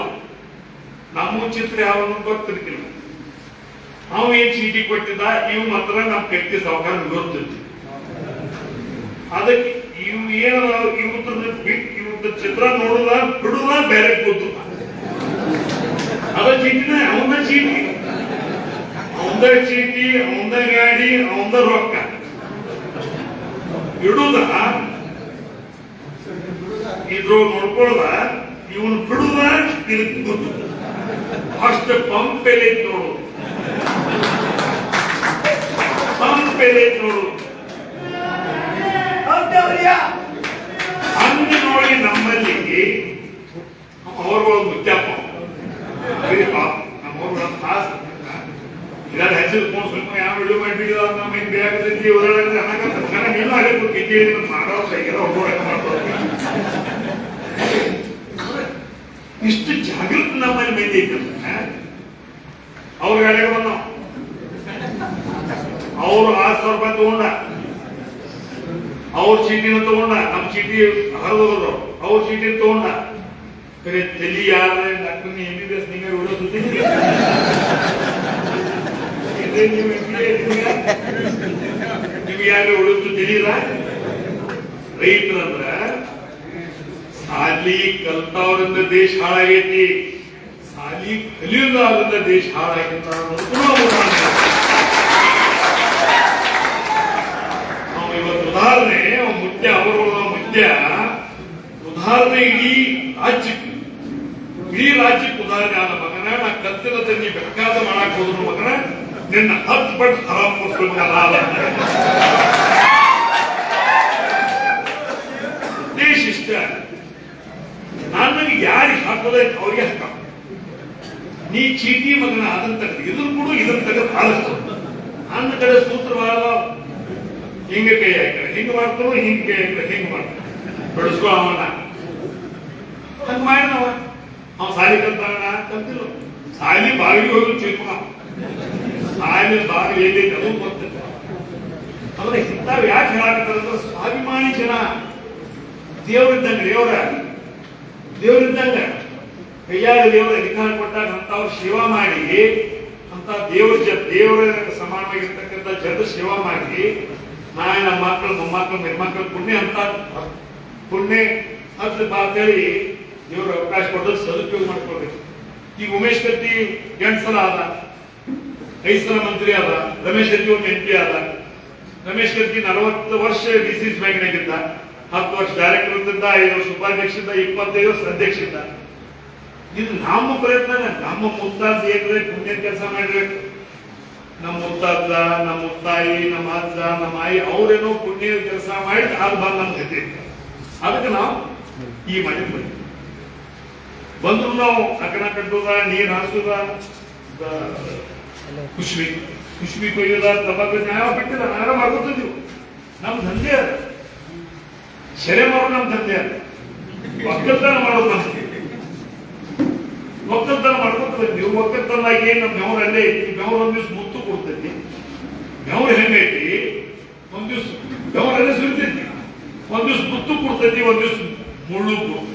ನಮ್ಮ ಚಿತ್ರ ಯಾವನು ಗೊತ್ತಿರ್ತಿಲ್ಲ. ಅವ ಏನ್ ಚೀಟಿ ಕೊಟ್ಟಿದ್ದ, ಇವ್ ಮಾತ್ರ ನಮ್ ಕಟ್ಟಿ ಸಾವುಕಾರ ಗೊತ್ತಿತ್ತು. ಅದಕ್ಕೆ ಇವ್ ಏನ ಇವತ್ತು ಚಿತ್ರ ನೋಡುದ ಬಿಡುದ ಬೇರೆ ಗೊತ್ತು. ಅದ ಚೀಟಿನ ಅವಂದ ಚೀಟಿ, ಅವಂದ ಚೀಟಿ, ಅವಂದ ಗಾಡಿ, ಅವಂದ ರೊಕ್ಕ ಇಡುದ ಇದ್ರ ನೋಡ್ಕೊಳ್ಳದ, ಇವನ್ ಬಿಡುದ ಇದಕ್ಕೆ ಗೊತ್ತು. ಅಷ್ಟು ಪಂಪ್ ಬೆಲೆ ನೋಡು, ಪಂಪ್ ಬೆಲೆ ನೋಡು. ಹಂಗ ನೋಡಿ ನಮ್ಮಲ್ಲಿ ಅವ್ರಗಳು ಮುಚ್ಚಪ್ಪ ನಮ್ಮವ್ರ ಕಾಸು ಇದಾದ ಹೆಸರಿಸ್ಕೊಂಡು ಸ್ವಲ್ಪ ಯಾವ ವಿಡಿಯೋ ಮಾಡಿಬಿಡಿದ ನಮ್ಮ ಹಿಂಗೆ ಬೇಕಾಗ್ತೈತಿ ಉದಾಹರಣೆ ಅನ್ನಕ್ಕೆ ಎಲ್ಲ ಆಗಬೇಕು. ಕಿಂಡಿ ಮಾಡೋರು ಸೈಕೆಲ್ಲ ಒಬ್ಬರು ಮಾಡ್ತಾರೆ. ಇಷ್ಟು ಜಾಗೃತಿ ನಮ್ಮಲ್ಲಿ ಮಂದಿ ಐತೆ. ಅವ್ರ ಗಾಡಿಗೆ ಬಂದ ಅವ್ರು 6,000 ರೂಪಾಯಿ ತಗೊಂಡ, ಅವ್ರ ಚೀಟಿನ ತಗೊಂಡ, ನಮ್ಮ ಚೀಟಿ ಹರಿದೋದ್ರು, ಅವ್ರ ಚೀಟಿ ತಗೊಂಡ. ಕರೆ ತಲಿ ಯಾರ ಡಾಕ್ಟರ್ MBBS ನಿಮಗೆ ಉಳಿಸುತ್ತಿ ನೀವು ಯಾರು ಉಳಿದು ತಿಳಿಯಲ್ಲ. ರೈತರಂದ್ರ ಸಾಲಿ ಕಲ್ತವ್ರಿಂದ ದೇಶ ಹಾಳಾಗೈತಿ, ಸಾಲಿ ಕಲಿಯೋದ್ರಿಂದ ದೇಶ ಹಾಳಾಗಿತ್ತ. ನಾವು ಇವತ್ತು ಉದಾಹರಣೆ ಮುತ್ಯ ಅವರು ಮುತ್ಯ ಉದಾಹರಣೆ ಇಡೀ ರಾಜ್ಯಕ್ಕೆ ಉದಾಹರಣೆ ಆದ ಮಗನ. ನಾ ಕತ್ತಿನ ನೀ ಬೇಕಾದ ಮಾಡಕ್ ಹೋದ್ರು ಮಗನ ನಿನ್ನ 10 ಪಟ್ಟು ಹರಾಮ್ ಮುಸ್ಲಿಮಲ್ಲ. ದೇಶ ಇಷ್ಟ ನನಗೆ ಯಾರಿಗೆ ಹಾಕೋದೈತೆ ಅವ್ರಿಗೆ ಹಾಕ. ನೀ ಚೀಟಿ ಮಗನ ಅದನ್ನ ತೆಗೆದು ಇದನ್ನ ಕೊಡು, ಇದನ್ನ ತೆಗೆದು ಆದಷ್ಟು ನನ್ನ ಕಡೆ ಸೂತ್ರವಾದ ಹಿಂಗ ಕೈ ಹಾಕ್ತಾರೆ, ಹಿಂಗ ಮಾಡ್ತಾರೋ ಹಿಂಗ ಕೈ ಹಾಕ್ತಾರೆ, ಹಿಂಗ ಮಾಡ್ತಾರೆ ಬೆಳೆಸ್ಕೊ ಅವನ. ಹಂಗ ಮಾಡಿದವ ಅವ್ ಸಾಲಿ ಕಲ್ತಿಲ್ಲ. ಸಾಲಿ ಬಾಗಿಲಿಗೆ ಹೋಗಿ ಚಿಕ್ಕ ಸಾಲಿ ಬಾಗಿಲು ಎಲ್ಲೈತೆ ಅದು ಗೊತ್ತಿಲ್ಲ. ಅಂದ್ರೆ ಇಂಥವ್ ಯಾಕೆ ಹೇಳಾಕತ್ತಾರಂದ್ರೆ ಸ್ವಾಭಿಮಾನಿ ಜನ ದೇವರಿದ್ದಂಗ, ದೇವರಿದ್ದಂಗ ಕೈಯಾಗ ದೇವರ ಅಧಿಕಾರ ಕೊಟ್ಟಾಗ ಅಂತವ್ರು ಸೇವಾ ಮಾಡಿ, ಅಂತ ದೇವರ ಸಮಾನವಾಗಿರ್ತಕ್ಕಂಥ ಜನ ಸೇವಾ ಮಾಡಿ, ನಾಳೆ ನಮ್ಮ ಮಕ್ಕಳು ಮೊಮ್ಮಕ್ಕಳು ಮೆರ್ಮಕ್ಕಳು ಪುಣ್ಯ ಅಂತ ಪುಣ್ಯ ಅಂತ ಹೇಳಿ ದೇವರು ಅವಕಾಶ ಕೊಟ್ಟು ಸದುಪಯೋಗ ಮಾಡ್ಕೊಳ್ಬೇಕು. ಈಗ ಉಮೇಶ್ ಕತ್ತಿ 8 ಸಲ ಆದ, 5 ಸಲ ಮಂತ್ರಿ ಆದ. ರಮೇಶ್ ಕತ್ತಿ ಒಂದು MP ಆದ. ರಮೇಶ್ ಕತ್ತಿ 40 ವರ್ಷ DCC ಬ್ಯಾಂಕ್ನಾಗಿದ್ದ, 10 ವರ್ಷ ಡೈರೆಕ್ಟರ್ ಇದ್ದ, 5 ವರ್ಷ ಉಪಾಧ್ಯಕ್ಷ, 25 ವರ್ಷ ಅಧ್ಯಕ್ಷ ಇದ್ದ. ಇದು ನಮ್ಮ ಪ್ರಯತ್ನ. ನಮ್ಮ ಮುತ್ತಾಜ್ ಏನ್ರೆ ಪುಣ್ಯ ಕೆಲಸ ಮಾಡಿರ್ಬೇಕು. ನಮ್ಮ ಮುತ್ತಾದ, ನಮ್ಮ ಮುತ್ತಾಯಿ, ನಮ್ಮ ಅಜ್ಜ, ನಮ್ಮ ಆಯಿ ಅವ್ರೇನೋ ಪುಣ್ಯ ಕೆಲಸ ಮಾಡಿ ಅದು ಬಂದು ನಮ್ಗೆ ಗತಿ. ಅದಕ್ಕೆ ನಾವು ಈ ಮನೆ ಬಂದ್ರು ನಾವು ಅಕಣ ಕಟ್ಟುದ, ನೀರ್ ಹಾಸುದ, ಖುಷ್ಬಿ ಕೊಯ್ಯುದ, ತಬಾಕು ನ್ಯಾಯ ಬಿಟ್ಟಿಲ್ಲ, ನಾವೇ ಮಾಡ್ಕೊತಿದ್ವಿ. ನಮ್ ದಂಧೆ ಅದ, ಸೆರೆ ಮಾಡೋದು ನಮ್ ದಂಧೆ ಅದ, ಒಕ್ಕಲ್ತನ ಮಾಡೋದು ನಮ್ಗೆ. ಒಕ್ಕಲ್ತನ ಮಾಡ್ಕೊತೀವಿ. ಒಕ್ಕಲ್ತನಾಗಿ ನಮ್ಮ ಬೆವರು ಅಲ್ಲೇ ಐತಿ. ಬೆವರು ಒಂದ್ ದಿವ್ಸ ಮುತ್ತು ಕೊಡ್ತೈತಿ. ಬೆವರು ಹೆಂಗೈತಿ, ಒಂದ್ ದಿವ್ಸ ಬೆವರಲ್ಲೇ ಸುರಿತೈತಿ, ಒಂದ್ ದಿವ್ಸ ಮುತ್ತು ಕೊಡ್ತೈತಿ, ಒಂದ್ ದಿವ್ಸ ಮುಳ್ಳು ಕೊಡ್ತೈತಿ.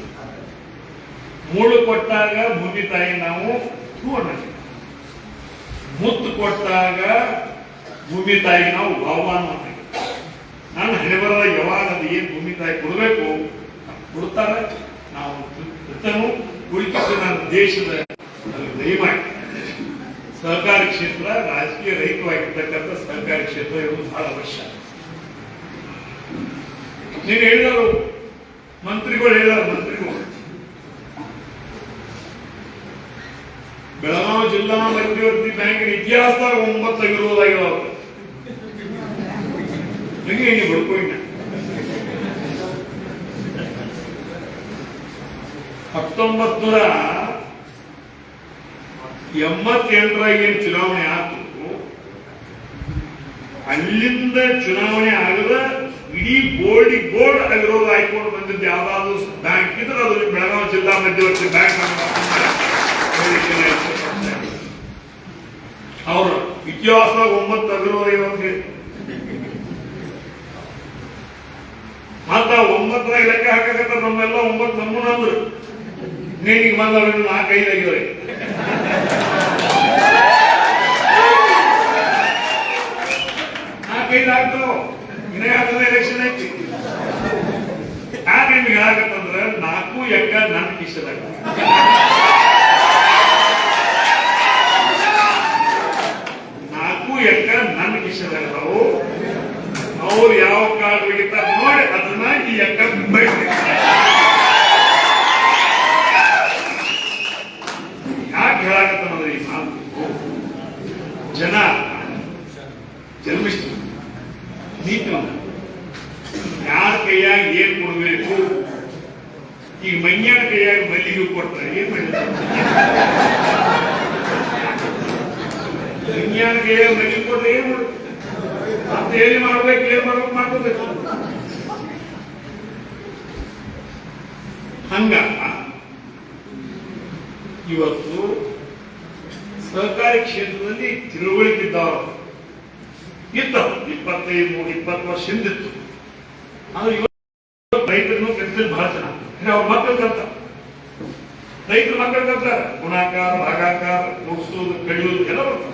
ಮುಳ್ಳು ಕೊಟ್ಟಾಗ ಭೂಮಿ ತಾಯಿ ನಾವು ಮುತ್ತು ಕೊಟ್ಟಾಗ ಭೂಮಿ ತಾಯಿ ನಾವು ಭಾವಮಾನ ಮಾಡ್ತೀವಿ. ನಾನು ಹಣೆಬರ ಯಾವಾಗ ಅದು ಏನ್ ಭೂಮಿ ತಾಯಿ ಕೊಡ್ಬೇಕು ಕೊಡ್ತಾರೆ. ನಾವು ಉಳಿಕೆ ನನ್ನ ದೇಶದ ದಯಮಾಡಿ ಸಹಕಾರಿ ಕ್ಷೇತ್ರ, ರಾಜಕೀಯ ರಹಿತವಾಗಿರ್ತಕ್ಕಂಥ ಸಹಕಾರಿ ಕ್ಷೇತ್ರ ಇರುವುದು ಬಹಳ ಅವಶ್ಯ. ನೀನು ಹೇಳಿದರು, ಮಂತ್ರಿಗಳು ಮಂತ್ರಿಗಳು ಬೆಳಗಾವಿ ಜಿಲ್ಲಾ ಮಧ್ಯವರ್ತಿ ಬ್ಯಾಂಕಿನ ಇತಿಹಾಸದಾಗ 9 ಆಗಿರೋದಾಗಿರೋ ಹೆಂಗೆ ನೀವು ಬಡ್ಕೊಂಡ 1987 ಏನ್ ಚುನಾವಣೆ ಆಯ್ತು, ಅಲ್ಲಿಂದ ಚುನಾವಣೆ ಆಗದ ಇಡೀ ಗೋಲ್ಡ್ ಆಗಿರೋದು ಆಯ್ಕೊಂಡು ಬಂದಿದ್ದು ಯಾವ್ದಾದ್ರು ಬ್ಯಾಂಕ್ ಇದ್ರೆ ಅದು ಬೆಳಗಾವಿ ಜಿಲ್ಲಾ ಮಧ್ಯವರ್ತಿ ಬ್ಯಾಂಕ್. ಅವ್ರ ಇತಿಹಾಸ 9 ಆಗಿರೋದು ಮತ್ತ 9 ಲೆಕ್ಕ ಹಾಕಕತ್ತ ನಮ್ಮೆಲ್ಲ 9 ನಮ್ಮನಂದ್ರು ನೀನಿಗೆ ಬಂದ 4-5 ಆಗಿದ್ರೆ 4-5 ಆಗ್ತಾವ. ಇನ್ನೇ ಆಗ್ತದೆ, ಎಲೆಕ್ಷನ್ ಐತಿ. ಯಾಕೆ ನಿಮ್ಗೆ ಹೇಳಕತ್ತಂದ್ರ 4 ಎಕ್ಕ ನನ್ನ ಕಿಶದಾಗ, 4 ಎಕ್ಕ ನನ್ನ ಕಿಶದಾಗವು. ಅವ್ರು ಯಾವ ಕಾರ್ಡ್ ಒಗಿತಾರ ನೋಡಿ ಅದನ್ನ ಈ ಎಕ್ಕ ಬೈತಾರೆ. ಯಾಕೆ ಹೇಳಕತ್ತಂದ್ರೆ ಈ ಮಾತು ಜನ ಜನ್ಮಿಷ್ಟ ನೀತಿ ಯಾರ ಕೈಯಾಗ ಏನ್ ಕೊಡ್ಬೇಕು. ಈಗ ಮೈಯಾನ ಕೈಯಾಗ ಮಲ್ಲಿಗೆ ಕೊಡ್ತಾರೆ, ಏನ್ ಮಾಡಿದ್ರು ಮೈಯಾನ ಕೈಯಾಗ ಮಲ್ಲಿಗೆ ಕೊಟ್ರೆ ಏನ್ ಮಾಡ್ಬೇಕು ಅಂತ ಹೇಳಿ ಮಾಡ್ಬೇಕು, ಏನ್ ಮಾಡ್ಬೇಕು ಮಾಡ್ಕೋಬೇಕು. ಹಂಗ ಇವತ್ತು ಸಹಕಾರಿ ಕ್ಷೇತ್ರದಲ್ಲಿ ತಿಳುವಳಿಕೆ ಇದ್ದವರು ಇದ್ದವು. 25-20 ವರ್ಷ ಹಿಂದಿತ್ತು. ಆದ್ರೆ ಇವತ್ತು ರೈತರನ್ನು ಕೆಲಸದಲ್ಲಿ ಬಹಳ ಜನ ಅವ್ರ ಮಕ್ಕಳು ಕಲ್ತಾರ. ರೈತರ ಮಕ್ಕಳು ಕಲ್ತಾರ. ಗುಣಾಕಾರ, ಭಾಗಾಕಾರ, ಮುಗಿಸೋದು, ಕಡಿಯೋದು ಎಲ್ಲ ಬರ್ತಾರೆ.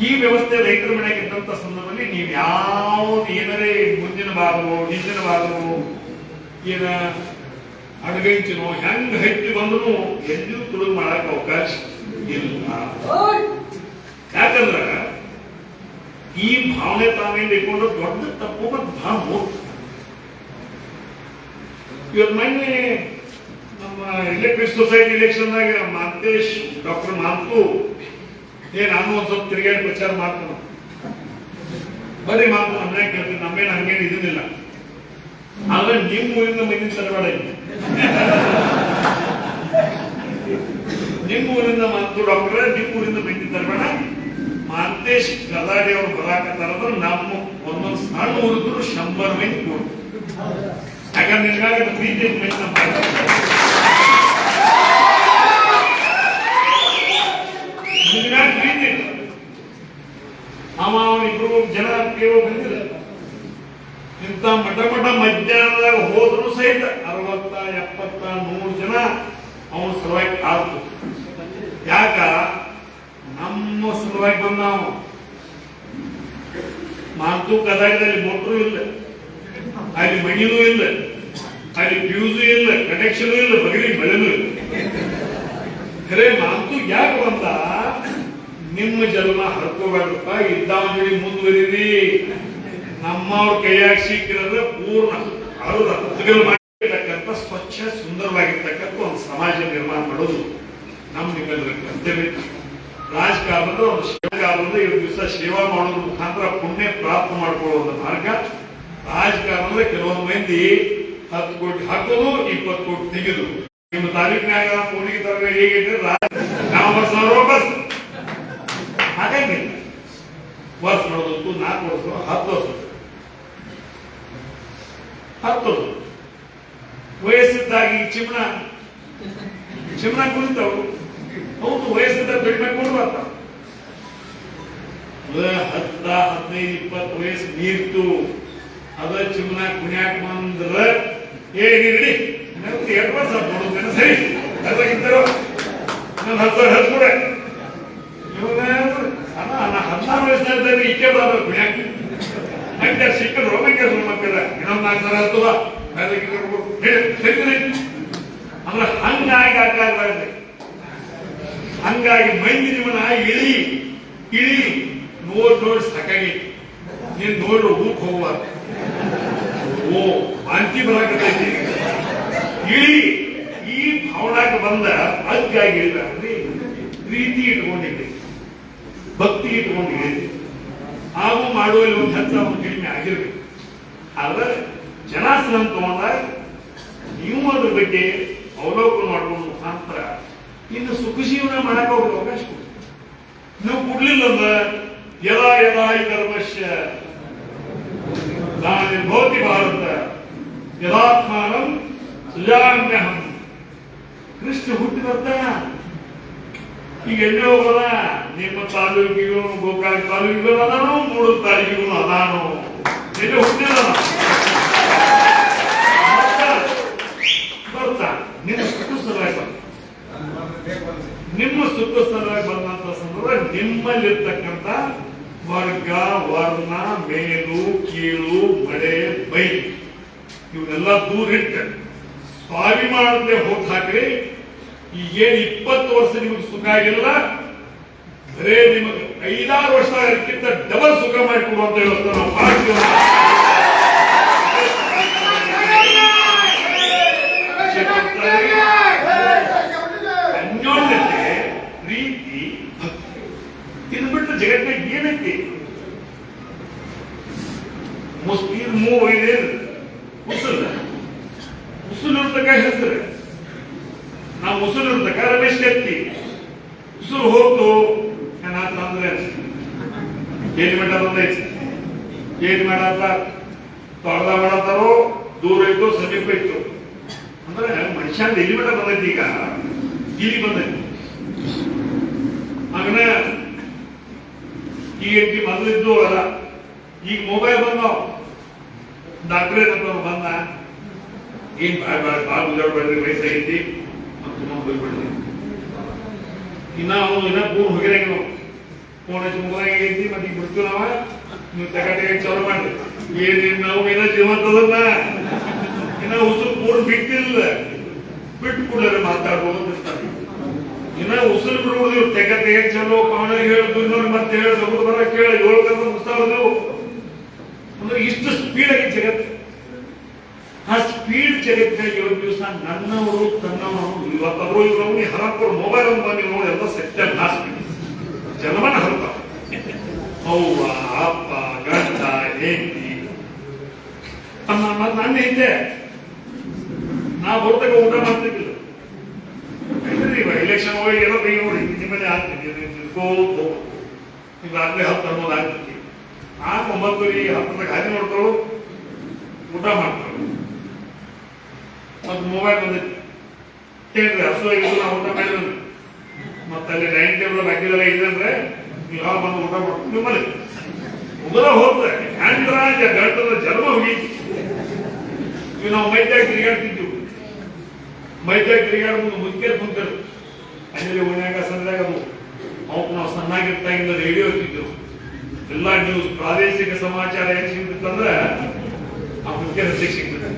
ಈ ವ್ಯವಸ್ಥೆ ರೈತರ ಮನೆಗೆ ಇದ್ದಂತ ಸಂದರ್ಭದಲ್ಲಿ ನೀವು ಯಾವ್ದು ಏನಾರೇ ಮುಂದಿನ ಭಾಗವೋ ಹಿಂದಿನ ಭಾಗವೋ ಏನ ಅಡಗಂಚಿನೋ ಹೆಂಗ್ ಹಚ್ಚಿ ಬಂದ್ರು ಎಲ್ಲಿಯೂ ತುಳುಗು ಮಾಡಕ್ ಅವಕಾಶ ಇಲ್ಲ. ಯಾಕಂದ್ರ ಈ ಭಾವನೆ ತಾವೇನ್ ಇಟ್ಕೊಂಡು ದೊಡ್ಡ ತಪ್ಪು ಮತ್ತು ಬಹಳ ಮೂರ್ಖ. ಇವತ್ತು ಮೊನ್ನೆ ನಮ್ಮ ಎಲೆಕ್ಟ್ರಿಕ್ ಸೊಸೈಟಿ ಇಲೆಕ್ಷನ್ದಾಗ ಮಾಂತೇಶ್ ಡಾಕ್ಟರ್ ಮಾಂತು ನಾನು ಒಂದ್ ಸ್ವಲ್ಪ ತಿರುಗಾಡಿ ಪ್ರಚಾರ ಮಾಡ್ತಾನ. ಬರೀ ಮಾತು ನಮ್ಮನ್ಯಾಗ ಕೇಳ್ತೀನಿ, ನಮ್ಮೇನು ಹಂಗೇನು ಇದನ್ನಿಲ್ಲ. ಆದ್ರೆ ನಿಮ್ಮ ಊರಿಂದ ಮಂದಿನ ತರಬೇಡ, ನಿಮ್ಮ ಊರಿಂದ ಮಾತು ಡಾಕ್ಟರ್, ನಿಮ್ಮ ಊರಿಂದ ಮಂದಿನ ತರಬೇಡ. ಮಾಂತೇಶ್ ಗದಾಡಿ ಅವರು ಬರಾಕತ್ತಾರಂದ್ರೆ ನಮ್ಮ ಒಂದೊಂದು ಸಣ್ಣ ಊರಿದ್ರು 100 ಮಂದಿ ಕೊಡು. ಯಾಕಂದ್ರೆ ನಿನ್ಗಾಗ ಪ್ರೀತಿ ಪ್ರೀತಿ ಅವನಿಬ್ರು ಜನ ಕೇಳೋ ಬಂದಿಲ್ಲ. ಇಂಥ ಮಠ ಮಧ್ಯಾಹ್ನದಾಗ ಹೋದ್ರು ಸಹಿತ 60, 70, 100 ಜನ ಅವನ ಸಲುವಾಗಿ ಆದ್ರು. ಯಾಕ ನಮ್ಮ ಸಲುವಾಗಿ ಬಂದ. ಮಾತು ಗದಾಡದಲ್ಲಿ ಮೋಟ್ರು ಇಲ್ಲ, ಅಲ್ಲಿ ಮಣಿನೂ ಇಲ್ಲ, ಅಲ್ಲಿ ಫ್ಯೂಸು ಇಲ್ಲ, ಕನೆಕ್ಷನ್ ಇಲ್ಲ, ಬಗಲಿ ಮಳೆನೂ ಇಲ್ಲ. ಖರೆ ಮಾತು ಯಾಕೆ ಬಂದ? ನಿಮ್ಮ ಜನ್ಮ ಹರ್ಕೋಬೇಡಪ್ಪ, ಇದ್ದಾವ ಜೋಡಿ ಮುಂದುವರಿರಿ. ನಮ್ಮವ್ರ ಕೈಯಾಗ ಸಿಕ್ಕಿದ್ರೆ ಪೂರ್ಣ ಅವ್ರ ಮಾಡಿರ್ತಕ್ಕಂಥ ಸ್ವಚ್ಛ ಸುಂದರವಾಗಿರ್ತಕ್ಕಂಥ ಒಂದು ಸಮಾಜ ನಿರ್ಮಾಣ ಮಾಡೋದು ನಮ್ಮ ನಿಮ್ಮೆಲ್ಲರ ಕರ್ತವ್ಯ. ರಾಜಕಾರಣದ ಒಂದು ಶಿವಕಾರಣದ ಇವ್ರ ದಿವಸ ಸೇವಾ ಮಾಡೋದ್ರ ಮುಖಾಂತರ ಪುಣ್ಯ ಪ್ರಾಪ್ತ ಮಾಡ್ಕೊಳ್ಳೋ ಒಂದು ಮಾರ್ಗ. ರಾಜಕಾರಣದ ಕೆಲವೊಂದು ಮಂದಿ 10 ಕೋಟಿ ಹಾಕೋದು, 20 ಕೋಟಿ ತೆಗೆದು. ನಿಮ್ಮ ತಾಲೂಕಿನಾಗ ಮೂಡಿಗೆ ತರ ಹೇಗಿದ್ರೆ ನಾವು ವರ್ಷ ವಾಪಸ್ ಹಾಗಂಗಿಲ್ಲ. ವರ್ಷ ನೋಡೋದು 4 ವರ್ಷ 10 ವರ್ಷ 10 ವಯಸ್ಸಿದ್ದಾಗಿ ಚಿಮಣ ಕುಳಿತವು. ಹೌದು, ವಯಸ್ಸಿದ್ದ ಬೆಳ್ಮೆ ಕೊಡ್ಬಾರ್ದ. 10, 15, 20 ವಯಸ್ಸು ಮೀರ್ತು ಅದ ಚಿಮಣ ಕುಣ್ಯಾಕ್ ಬಂದ್ರ ಏನಿರಲಿ 2 ವರ್ಷ ನೋಡೋದೇನ ಸರಿ. ಅದಾಗಿದ್ದರು ನನ್ನ 10 ವರ್ಷ ಹಚ್ಕೊಡ. ಇವಾಗ 16 ವಯಸ್ಸಿನಲ್ಲಿ ಈಕೆ ಬರೋದು ಕುಣ್ಯಾಕ ಹಂಗೆ ಸಿಕ್ಕದ್ರು ನಂಗೆ ಮಕ್ಕಳ ಇನ್ನೊಂದು 4 ಸಾವಿರ ಹತ್ತದ ಅಂದ್ರೆ ಹಂಗಾಗಿ ಆಗ್ಬಾರ್ದು. ಹಂಗಾಗಿ ಮಂದಿ ನಿಮ್ಮನ್ನ ಇಳಿ ನೋಡಿ ಸಾಕಾಗಿ ನೀನ್ ನೋಡ್ರು ಊಕ್ ಹೋಗ್ಬಾರ್ದು. ಓ ವಾಂತಿ ಬರಾಕತ್ತೈತಿ ಇಳಿ. ಈ ಭಾವನಾಗ ಬಂದ ಅಗ್ಗಾಗಿ ಇಳಿದ್ರಿ. ಪ್ರೀತಿ ಇಟ್ಕೊಂಡಿದ್ರಿ, ಭಕ್ತಿ ಇಟ್ಕೊಂಡಿದ್ರಿ. ಹಾಗೂ ಮಾಡುವಲ್ಲಿ ಒಂದು ಹೆಚ್ಚು ಕಡಿಮೆ ಆಗಿರ್ಬೇಕು. ಆದ್ರೆ ಜನಾಸನ ತಗೊಂಡಾಗ ನೀವು ಅದ್ರ ಬಗ್ಗೆ ಅವಲೋಕನ ಮಾಡುವ ಮುಖಾಂತರ ಇನ್ನು ಸುಖ ಜೀವನ ಮಾಡಕ್ ಹೋಗಿ ಅವಕಾಶ ಕೊಡಿ. ನೀವು ಕೊಡ್ಲಿಲ್ಲ ಅಂದ್ರೆ ಯದಾ ಈ ಧರ್ಮಶ್ಯ ಭವತಿ ಭಾರತ ಯದಾತ್ಮಾನಂ ಸುಜಾಮ್ಯಹಂ. ಕೃಷ್ಣ ಹುಟ್ಟಿದಂತ ಈಗ ಎಣ್ಣೆ ಹೋಗಲ್ಲ. ನಿಮ್ಮ ತಾಲೂಕಿಗೂ ಗೋಕಾಕ್ ತಾಲೂಕಿಗೂ ಅದಾನು, 3 ತಾಲೂಕಿಗೂ ಅದಾನು. ಎಣ್ಣೆ ಹುಟ್ಟಿದ ಬರ್ತಾ ನಿಮ್ಮ ಸುಖ ಸಲುವಾಗಿ ಬಂದ. ನಿಮ್ಮ ಸುಖ ಸಲುವಾಗಿ ಬಂದಂತ ಸಂದರ್ಭ ನಿಮ್ಮಲ್ಲಿರ್ತಕ್ಕಂಥ ವರ್ಗ ವರ್ಣ ಮೇಲು ಕೀಳು ಮಳೆ ಬೈ ಇವನ್ನೆಲ್ಲ ದೂರ ಇಟ್ಟ ಸ್ವಾಭಿಮಾನದೇ ಹೋಗಿ ಹಾಕ್ರಿ. ಈಗೇನು 20 ವರ್ಷ ನಿಮಗೆ ಸುಖ ಆಗಿಲ್ಲ, ಬರೇ ನಿಮಗೆ 5-6 ವರ್ಷ ಅದಕ್ಕಿಂತ ಡಬಲ್ ಸುಖ ಮಾಡಿಕೊಡುವಂತ ವ್ಯವಸ್ಥೆ ನಾವು ಮಾಡ್ತೀವಿ. ಅನ್ಯೋನ್ಯತೆ, ಪ್ರೀತಿ, ಭಕ್ತಿ ಇದು ಬಿಟ್ಟು ಜಗತ್ತಿನಾಗ ಏನೈತಿ? ಮುಸ್ಲಿಂ ಉಸುಲು ಇರ್ತಕ್ಕ ಹೆಸರು. ನಾವು ಉಸುಲು ಇರ್ತಕ್ಕ ರಮೇಶ್ ಕತ್ತಿ ಉಸುಲು ಹೋಗ್ತು ಅಂದ್ರೆ ಏನ್ ಮಾಡೈತಿ, ಏನ್ ಮಾಡತ್ತ ತೊಳ್ದ ಮಾಡತ್ತಾರೋ, ದೂರ ಇತ್ತು ಸಮೀಪ ಇತ್ತು ಅಂದ್ರೆ ಮನುಷ್ಯ ಎಲ್ಲಿ ಮಟ್ಟ ಬಂದೈತಿ. ಈಗ ಇಲ್ಲಿ ಬಂದೈತಿ. ಆಗನ ಈಗ ಮೊದಲಿದ್ದು ಅಲ್ಲ, ಈಗ ಮೊಬೈಲ್ ಬಂದಾವ್. ಡಾಕ್ಟ್ರೇ ಬಂದ ಏನ್ ಬಾಳ ಉದಾಡ್ಬೇಡ್ರಿ, ವಯಸ್ಸಾಗೈತಿ ಮತ್ತು ಹೋಗ್ಬೇಡ್ರಿ. ಇನ್ನ ಪೂರ್ಣ ಹೋಗಿರಂಗ ಫೋನ್ ಹಚ್ಚಿ ಮುಗಿದಾಗೈತಿ. ಮತ್ತೆ ಈಗ ಬಿಡ್ತೀವಿ ನಾವ, ನೀವು ತಗಟಿಗೆ ಚಾಲು ಮಾಡ್ರಿ. ಏನ್ ನಾವು ಏನೋ ಜೀವಂತದನ್ನ ಇನ್ನ ಉಸುರು ಪೂರ್ಣ ಬಿಟ್ಟಿಲ್ಲ. ಬಿಟ್ಟು ಕೂಡಲೇ ಮಾತಾಡ್ಬೋದು. ಇನ್ನ ಉಸುರು ಬಿಡುವುದು ಇವ್ರು ತೆಗೆ ಚಲೋ ಪಾವನ ಹೇಳುದು, ಇನ್ನೊಂದು ಮತ್ತೆ ಹೇಳುದು, ಬರ ಕೇಳ 7 ಗಂಟೆ ಮುಗಿಸ್ತಾವು. ಅಂದ್ರೆ ಇಷ್ಟು ಸ್ಪೀಡ್ ಆಗಿ ಜಗತ್ತು. ಆ ಸ್ಪೀಡ್ ಜಗತ್ತಿನಾಗ ಇವತ್ತು ದಿವಸ ನನ್ನವರು ತನ್ನವರು ಇವತ್ತಾದ್ರು ಇವ್ರವ್ನಿ ಹರಪ್ಪರು ಮೊಬೈಲ್ ಅಂತ ನೀವು ನೋಡಿ ಎಲ್ಲ ಸತ್ಯ ನಾಶ ಜನಮನ ಹರಪ. ಅವ್ವ ಅಪ್ಪ ಗಂಡ ಹೆಂಡತಿ ನನ್ನ ಹಿಂದೆ ನಾ ಬರ್ತಕ್ಕ ಊಟ ಮಾಡ್ತಿದ್ದಿಲ್ಲ. ಎಲೆಕ್ಷನ್ ಹೋಗಿ ಎಲ್ಲ ಬೈ ನೋಡಿ ನಿಮ್ಮನೆ ಆಗ್ತಿದ್ದೆ ತಿಳ್ಕೋದು. ಈಗ ರಾತ್ರಿ 10 ಅನ್ನೋದು ಆಗ್ತೈತಿ. 9 10 ಗಾಡಿ ನೋಡ್ತಾಳು, ಊಟ ಮಾಡ್ತಾಳು. ಮತ್ತೆ ಮೊಬೈಲ್ ಬಂದೈತಿ. ಹೇಳ್ರಿ ಹಸುವಾಗಿದ್ದು ನಾವು ಊಟ ಮಾಡಿದ್ವಿ. ಮತ್ತೆ ಅಲ್ಲಿ ಡೈನಿಂಗ್ ಟೇಬಲ್ ಹಾಕಿದೆಲ್ಲ ಇದೆ ಅಂದ್ರೆ ನೀವು ಯಾವ ಬಂದು ಊಟ ಮಾಡ್ತೀವಿ. ನಿಮ್ಮಲ್ಲಿ ಉಗುರ ಹೋದ್ರೆ ಹ್ಯಾಂಡ್ರ ಗಂಟದ ಜನ್ಮ ಹೋಗಿತ್ತು. ಇವು ನಾವು ಮೈತ್ಯಾಗ ತಿರುಗಾಡ್ತಿದ್ವಿ. ಮೈತ್ಯಾಗ ತಿರುಗಾಡ್ಬೋದು ಮುಖ್ಯ ಕುಂತರು ಅಲ್ಲಿ ಉಣ್ಯಾಗ ಸಂದಾಗ ಅವಕ್ಕೆ ನಾವು ಸಣ್ಣಾಗಿರ್ತಾಗಿಂದ ರೇಡಿಯೋ ಇರ್ತಿದ್ದೆವು. ಎಲ್ಲ ನ್ಯೂಸ್ ಪ್ರಾದೇಶಿಕ ಸಮಾಚಾರ ಏನ್ ಸಿಗ್ತಿತ್ತಂದ್ರೆ ಆ ಮುಖ್ಯ ರಸ್ತೆಗೆ ಸಿಗ್ತದೆ.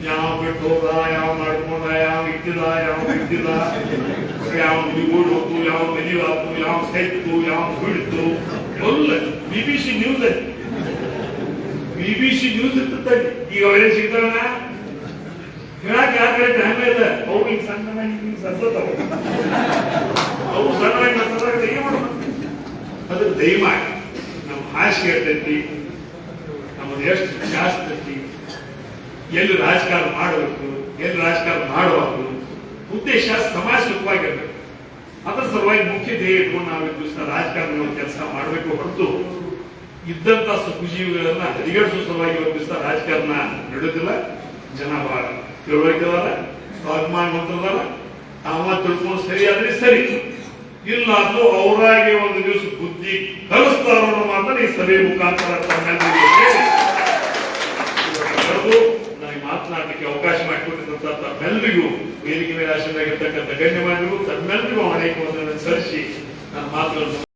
ಯಾವ ಬಿಟ್ಟು ಹೋದ, ಯಾವ ಮಾಡ್ಕೊಂಡ, ಯಾವ ಇಟ್ಟಿಲ್ಲ, ಯಾವ ಬಿಟ್ಟಿಲ್ಲ. ಯಾವ ಓಡಿ ಹೋಗ್ತು, ಯಾವ ಮದುವೆ ಆಯ್ತು, ಯಾವ ಸೈತು, ಯಾವ ಬಿಡ್ತು ಎಲ್ಲ BBC ನ್ಯೂಸ್ ಇರ್ತದೆ. ಈಗ ಅವರೇ ಸಿಗ್ತಾರ ಹೇಳಕ್ ಯಾಕೆ ಟೈಮ್ ಇದೆ. ಅವ್ರು ಈಗ ಸಣ್ಣವಾಗಿ ಸತ್ತವ, ಅವ್ರು ಸಣ್ಣವಾಗಿ ಸತ್ತಾಗ ಏನ್ ಮಾಡ್ಬೇಕು? ಅದ್ರ ದಯಮಾಡಿ ನಮ್ಮ ಹಾಸಿಗೆ ಇರ್ತೈತಿ, ನಮ್ಮದು ಎಷ್ಟು ಜಾಸ್ತಿ ಐತಿ, ಎಲ್ಲಿ ರಾಜಕಾರಣ ಮಾಡಬೇಕು, ಎಲ್ಲಿ ರಾಜಕಾರಣ ಮಾಡಬಾರ್ದು, ಉದ್ದೇಶ ಸಮಾಜ ಸುಖವಾಗಿರ್ಬೇಕು. ಅದರ ಸಲುವಾಗಿ ಮುಖ್ಯ ಧ್ಯೇಯ ಇಟ್ಕೊಂಡು ನಾವು ದಿವಸ ರಾಜಕಾರಣ ಕೆಲಸ ಮಾಡಬೇಕು ಹೊರತು ಇದ್ದಂತ ಸುಖಜೀವಿಗಳನ್ನ ಹರಿಗಡಿಸೋ ಸಲುವಾಗಿ ಒಂದು ದಿವಸ ರಾಜಕಾರಣ ನಡೆದಿಲ್ಲ. ಜನ ಬಹಳ ತಿಳುವಳಿಕೆದಾರ, ಸ್ವಾಭಿಮಾನವಂತರದಾರ. ತಾವ ತಿಳ್ಕೊಂಡು ಸರಿ ಆದ್ರೆ ಸರಿ, ಇಲ್ಲ ಅಂದ್ರೂ ಅವರಾಗಿ ಒಂದು ದಿವಸ ಬುದ್ಧಿ ಕಲಿಸ್ತಾರೋ ಅನ್ನೋ ಮಾತನ್ನ ಈ ಸಭೆ ಮುಖಾಂತರ ತಮ್ಮೆಲ್ಲರಿಗೂ ಹೇಳಿ ನನಗೆ ಮಾತನಾಡಲಿಕ್ಕೆ ಅವಕಾಶ ಮಾಡಿಕೊಟ್ಟಿದ್ದಂತ ತಮ್ಮೆಲ್ಲರಿಗೂ, ವೇದಿಕೆ ಮೇಲೆ ಆಶೀರ್ವಾಗಿರ್ತಕ್ಕಂಥ ಗಣ್ಯಮಾನ್ಯರು ತಮ್ಮೆಲ್ಲರಿಗೂ ಅನೇಕ ಸರಿಸಿ ನನ್ನ ಮಾತುಗಳನ್ನು